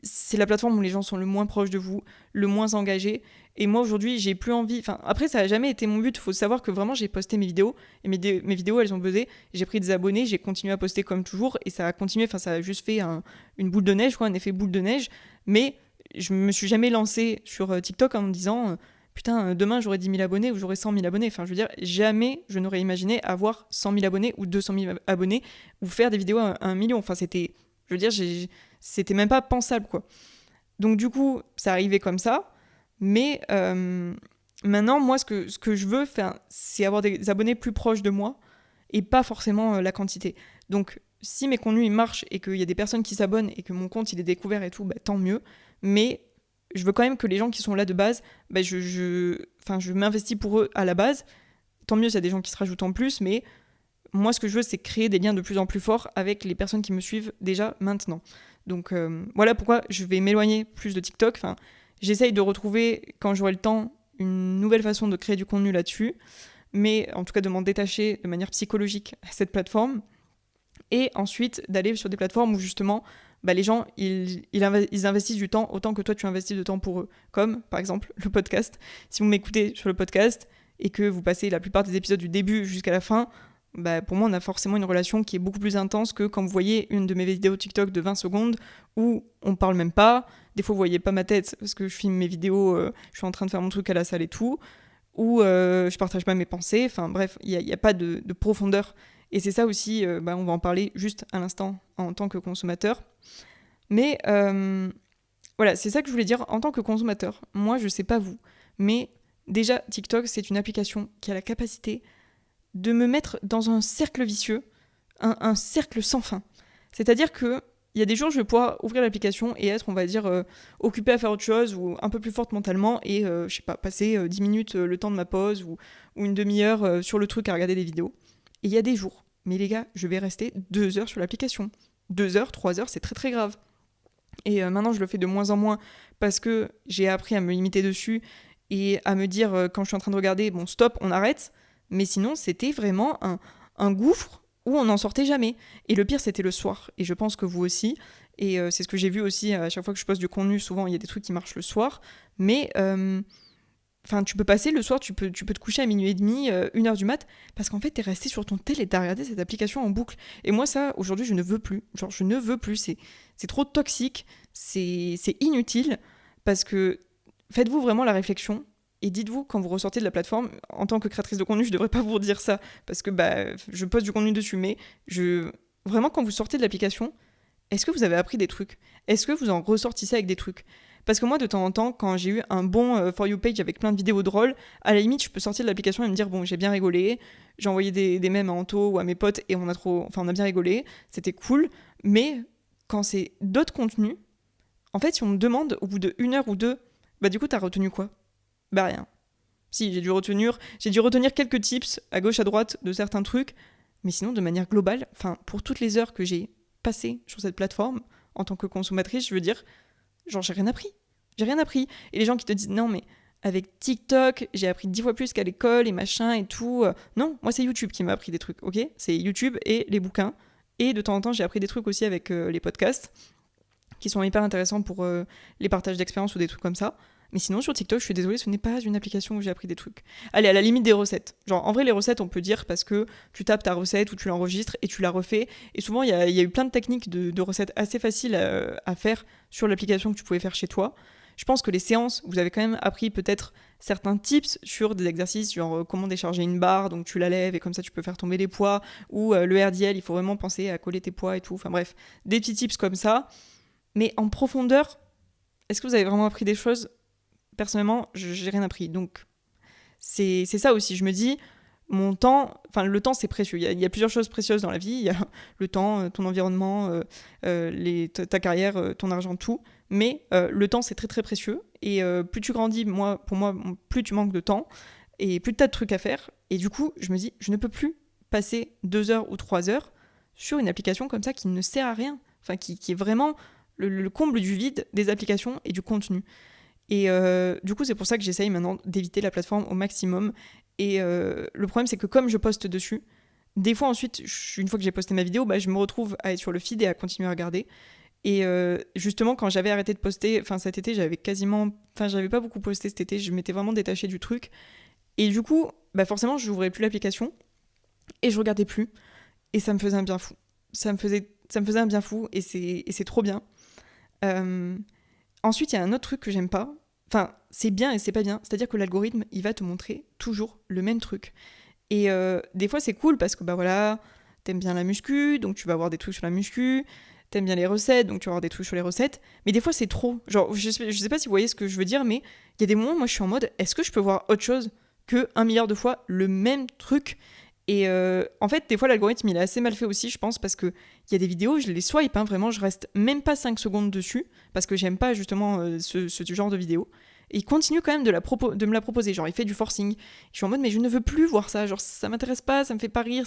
c'est la plateforme où les gens sont le moins proches de vous, le moins engagés. Et moi aujourd'hui, j'ai plus envie. Enfin, après, ça n'a jamais été mon but. Il faut savoir que vraiment, j'ai posté mes vidéos, et mes vidéos, elles ont buzzé. J'ai pris des abonnés, j'ai continué à poster comme toujours, et ça a continué. Enfin, ça a juste fait une boule de neige, quoi, un effet boule de neige. Mais je me suis jamais lancée sur TikTok en me disant putain, demain j'aurai 10 000 abonnés ou j'aurai 100 000 abonnés. Enfin, je veux dire, jamais je n'aurais imaginé avoir 100 000 abonnés ou 200 000 abonnés ou faire des vidéos à 1 million. Enfin, c'était même pas pensable, quoi. Donc du coup, ça arrivait comme ça. Mais maintenant, moi, ce que je veux faire, c'est avoir des abonnés plus proches de moi, et pas forcément la quantité. Donc, si mes contenus ils marchent et qu'il y a des personnes qui s'abonnent et que mon compte il est découvert et tout, tant mieux. Mais je veux quand même que les gens qui sont là de base, je m'investis pour eux à la base. Tant mieux s'il y a des gens qui se rajoutent en plus, mais moi, ce que je veux, c'est créer des liens de plus en plus forts avec les personnes qui me suivent déjà maintenant. Donc voilà pourquoi je vais m'éloigner plus de TikTok. Enfin, j'essaye de retrouver, quand j'aurai le temps, une nouvelle façon de créer du contenu là-dessus, mais en tout cas de m'en détacher de manière psychologique à cette plateforme, et ensuite d'aller sur des plateformes où justement les gens ils investissent du temps autant que toi tu investis de temps pour eux, comme par exemple le podcast. Si vous m'écoutez sur le podcast et que vous passez la plupart des épisodes du début jusqu'à la fin, pour moi on a forcément une relation qui est beaucoup plus intense que quand vous voyez une de mes vidéos TikTok de 20 secondes où on parle même pas. Des fois vous voyez pas ma tête parce que je filme mes vidéos, je suis en train de faire mon truc à la salle et tout, ou je partage pas mes pensées. Enfin bref, il y a pas de profondeur. Et c'est ça aussi, on va en parler juste à l'instant en tant que consommateur. Mais voilà, c'est ça que je voulais dire en tant que consommateur. Moi, je sais pas vous, mais déjà, TikTok, c'est une application qui a la capacité de me mettre dans un cercle vicieux, un cercle sans fin. C'est-à-dire que il y a des jours, je vais pouvoir ouvrir l'application et être, on va dire, occupée à faire autre chose ou un peu plus forte mentalement et, je sais pas, passer 10 minutes le temps de ma pause ou une demi-heure sur le truc à regarder des vidéos. Et il y a des jours, mais les gars, je vais rester 2 heures sur l'application. 2 heures, 3 heures, c'est très très grave. Et maintenant, je le fais de moins en moins parce que j'ai appris à me limiter dessus et à me dire, quand je suis en train de regarder, bon, stop, on arrête. Mais sinon, c'était vraiment un gouffre où on n'en sortait jamais. Et le pire, c'était le soir. Et je pense que vous aussi. Et c'est ce que j'ai vu aussi à chaque fois que je poste du contenu. Souvent, il y a des trucs qui marchent le soir. Mais enfin, tu peux passer le soir, tu peux te coucher à minuit et demi, 1h du mat, parce qu'en fait, t'es resté sur ton tel et t'as regardé cette application en boucle. Et moi, ça, aujourd'hui, je ne veux plus. Genre, je ne veux plus. C'est trop toxique, c'est inutile, parce que faites-vous vraiment la réflexion, et dites-vous, quand vous ressortez de la plateforme, en tant que créatrice de contenu, je devrais pas vous dire ça, parce que je poste du contenu dessus, mais vraiment, quand vous sortez de l'application, est-ce que vous avez appris des trucs ? Est-ce que vous en ressortissez avec des trucs ? Parce que moi, de temps en temps, quand j'ai eu un bon For You page avec plein de vidéos drôles, à la limite, je peux sortir de l'application et me dire, bon, j'ai bien rigolé, j'ai envoyé des mèmes à Anto ou à mes potes et on a bien rigolé, c'était cool. Mais quand c'est d'autres contenus, en fait, si on me demande au bout de 1 heure ou deux, bah du coup, t'as retenu quoi ? Bah rien. Si, j'ai dû retenir quelques tips à gauche, à droite de certains trucs, mais sinon, de manière globale, enfin, pour toutes les heures que j'ai passées sur cette plateforme, en tant que consommatrice, je veux dire, genre, j'ai rien appris. J'ai rien appris. Et les gens qui te disent, non, mais avec TikTok, j'ai appris 10 fois plus qu'à l'école et machin et tout. Non, moi, c'est YouTube qui m'a appris des trucs, ok ? C'est YouTube et les bouquins. Et de temps en temps, j'ai appris des trucs aussi avec les podcasts, qui sont hyper intéressants pour les partages d'expériences ou des trucs comme ça. Mais sinon, sur TikTok, je suis désolée, ce n'est pas une application où j'ai appris des trucs. Allez, à la limite des recettes. Genre, en vrai, les recettes, on peut dire parce que tu tapes ta recette ou tu l'enregistres et tu la refais. Et souvent, il y a eu plein de techniques de recettes assez faciles à faire sur l'application que tu pouvais faire chez toi. Je pense que les séances, vous avez quand même appris peut-être certains tips sur des exercices, genre comment décharger une barre, donc tu la lèves et comme ça tu peux faire tomber les poids, ou le RDL, il faut vraiment penser à coller tes poids et tout. Enfin bref, des petits tips comme ça. Mais en profondeur, est-ce que vous avez vraiment appris des choses ? Personnellement, j'ai rien appris. Donc, c'est ça aussi. Je me dis, mon temps, enfin, le temps, c'est précieux. Il y a plusieurs choses précieuses dans la vie. Il y a le temps, ton environnement, ta carrière, ton argent, tout. Mais le temps, c'est très, très précieux. Et plus tu grandis, pour moi, plus tu manques de temps et plus tu as de trucs à faire. Et du coup, je me dis, je ne peux plus passer 2 heures ou 3 heures sur une application comme ça qui ne sert à rien. Enfin, qui est vraiment le comble du vide des applications et du contenu. Et du coup, c'est pour ça que j'essaye maintenant d'éviter la plateforme au maximum. Et le problème, c'est que comme je poste dessus, des fois ensuite, une fois que j'ai posté ma vidéo, je me retrouve à être sur le feed et à continuer à regarder. Et justement, quand j'avais arrêté de poster, enfin cet été, j'avais pas beaucoup posté cet été, je m'étais vraiment détachée du truc. Et du coup, forcément, je n'ouvrais plus l'application et je regardais plus. Et ça me faisait un bien fou. Ça me faisait un bien fou et c'est trop bien. Ensuite, il y a un autre truc que j'aime pas. Enfin, c'est bien et c'est pas bien. C'est-à-dire que l'algorithme, il va te montrer toujours le même truc. Et des fois, c'est cool parce que, t'aimes bien la muscu, donc tu vas avoir des trucs sur la muscu. T'aimes bien les recettes, donc tu vas avoir des trucs sur les recettes. Mais des fois, c'est trop. Genre, je sais pas si vous voyez ce que je veux dire, mais il y a des moments où moi, je suis en mode, est-ce que je peux voir autre chose que 1 milliard de fois le même truc ? Et en fait, des fois, l'algorithme, il est assez mal fait aussi, je pense, parce qu'il y a des vidéos, je les swipe, vraiment, je reste même pas 5 secondes dessus, parce que j'aime pas justement ce genre de vidéo. Et il continue quand même de me la proposer, genre il fait du forcing. Je suis en mode, mais je ne veux plus voir ça, genre ça m'intéresse pas, ça me fait pas rire,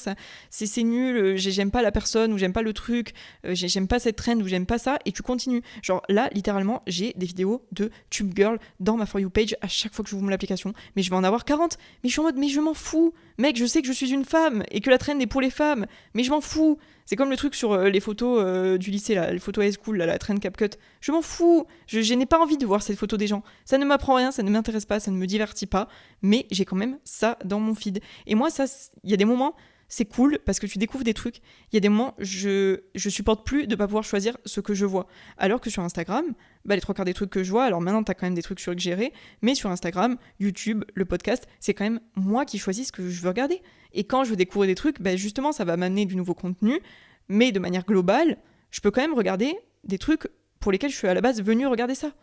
c'est nul, j'aime pas la personne, ou j'aime pas le truc, j'aime pas cette trend, ou j'aime pas ça, et tu continues. Genre là, littéralement, j'ai des vidéos de Tube Girl dans ma For You page à chaque fois que je ouvre l'application, mais je vais en avoir 40. Mais je suis en mode, mais je m'en fous. Mec, je sais que je suis une femme et que la trend est pour les femmes, mais je m'en fous. C'est comme le truc sur les photos du lycée, là, les photos high school, là, la trend CapCut. Je m'en fous. Je n'ai pas envie de voir cette photo des gens. Ça ne m'apprend rien, ça ne m'intéresse pas, ça ne me divertit pas, mais j'ai quand même ça dans mon feed. Et moi, ça, il y a des moments, c'est cool parce que tu découvres des trucs. Il y a des moments, je supporte plus de pas pouvoir choisir ce que je vois. Alors que sur Instagram, les 3/4 des trucs que je vois, alors maintenant t'as quand même des trucs suggérés, mais sur Instagram, YouTube, le podcast, c'est quand même moi qui choisis ce que je veux regarder. Et quand je veux découvrir des trucs, justement ça va m'amener du nouveau contenu, mais de manière globale, je peux quand même regarder des trucs pour lesquels je suis à la base venue regarder ça.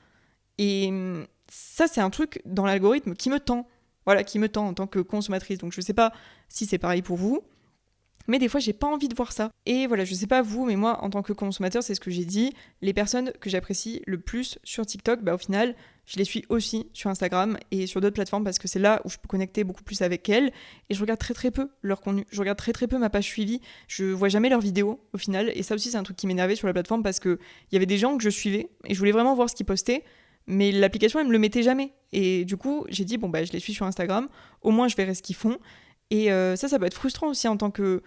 Et ça, c'est un truc dans l'algorithme qui me tend. Voilà, qui me tend en tant que consommatrice. Donc je sais pas si c'est pareil pour vous. mais des fois j'ai pas envie de voir ça. Et voilà, je sais pas vous, mais moi en tant que consommateur, c'est ce que j'ai dit, les personnes que j'apprécie le plus sur TikTok, au final, je les suis aussi sur Instagram et sur d'autres plateformes parce que c'est là où je peux connecter beaucoup plus avec elles. Et je regarde très très peu leur contenu. Je regarde très très peu ma page suivie. Je vois jamais leurs vidéos au final. Et ça aussi, c'est un truc qui m'énervait sur la plateforme parce qu'il y avait des gens que je suivais et je voulais vraiment voir ce qu'ils postaient. Mais l'application, elle me le mettait jamais. Et du coup, j'ai dit, je les suis sur Instagram. Au moins, je verrai ce qu'ils font. Et ça peut être frustrant aussi en tant que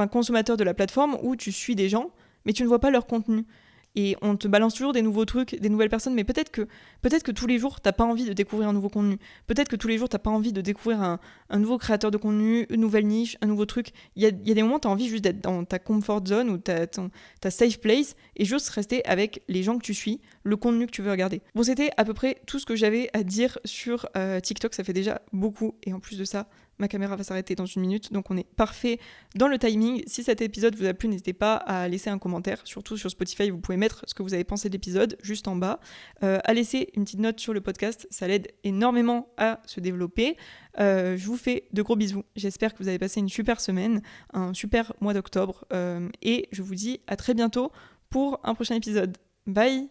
consommateur de la plateforme où tu suis des gens, mais tu ne vois pas leur contenu. Et on te balance toujours des nouveaux trucs, des nouvelles personnes, mais peut-être que tous les jours, t'as pas envie de découvrir un nouveau contenu. Peut-être que tous les jours, t'as pas envie de découvrir un nouveau créateur de contenu, une nouvelle niche, un nouveau truc. Il y a des moments où t'as envie juste d'être dans ta comfort zone ou ta safe place et juste rester avec les gens que tu suis, le contenu que tu veux regarder. Bon, c'était à peu près tout ce que j'avais à dire sur TikTok. Ça fait déjà beaucoup. Et en plus de ça, ma caméra va s'arrêter dans 1 minute, donc on est parfait dans le timing. Si cet épisode vous a plu, n'hésitez pas à laisser un commentaire, surtout sur Spotify, vous pouvez mettre ce que vous avez pensé de l'épisode juste en bas, à laisser une petite note sur le podcast, ça l'aide énormément à se développer. Je vous fais de gros bisous, j'espère que vous avez passé une super semaine, un super mois d'octobre, et je vous dis à très bientôt pour un prochain épisode. Bye!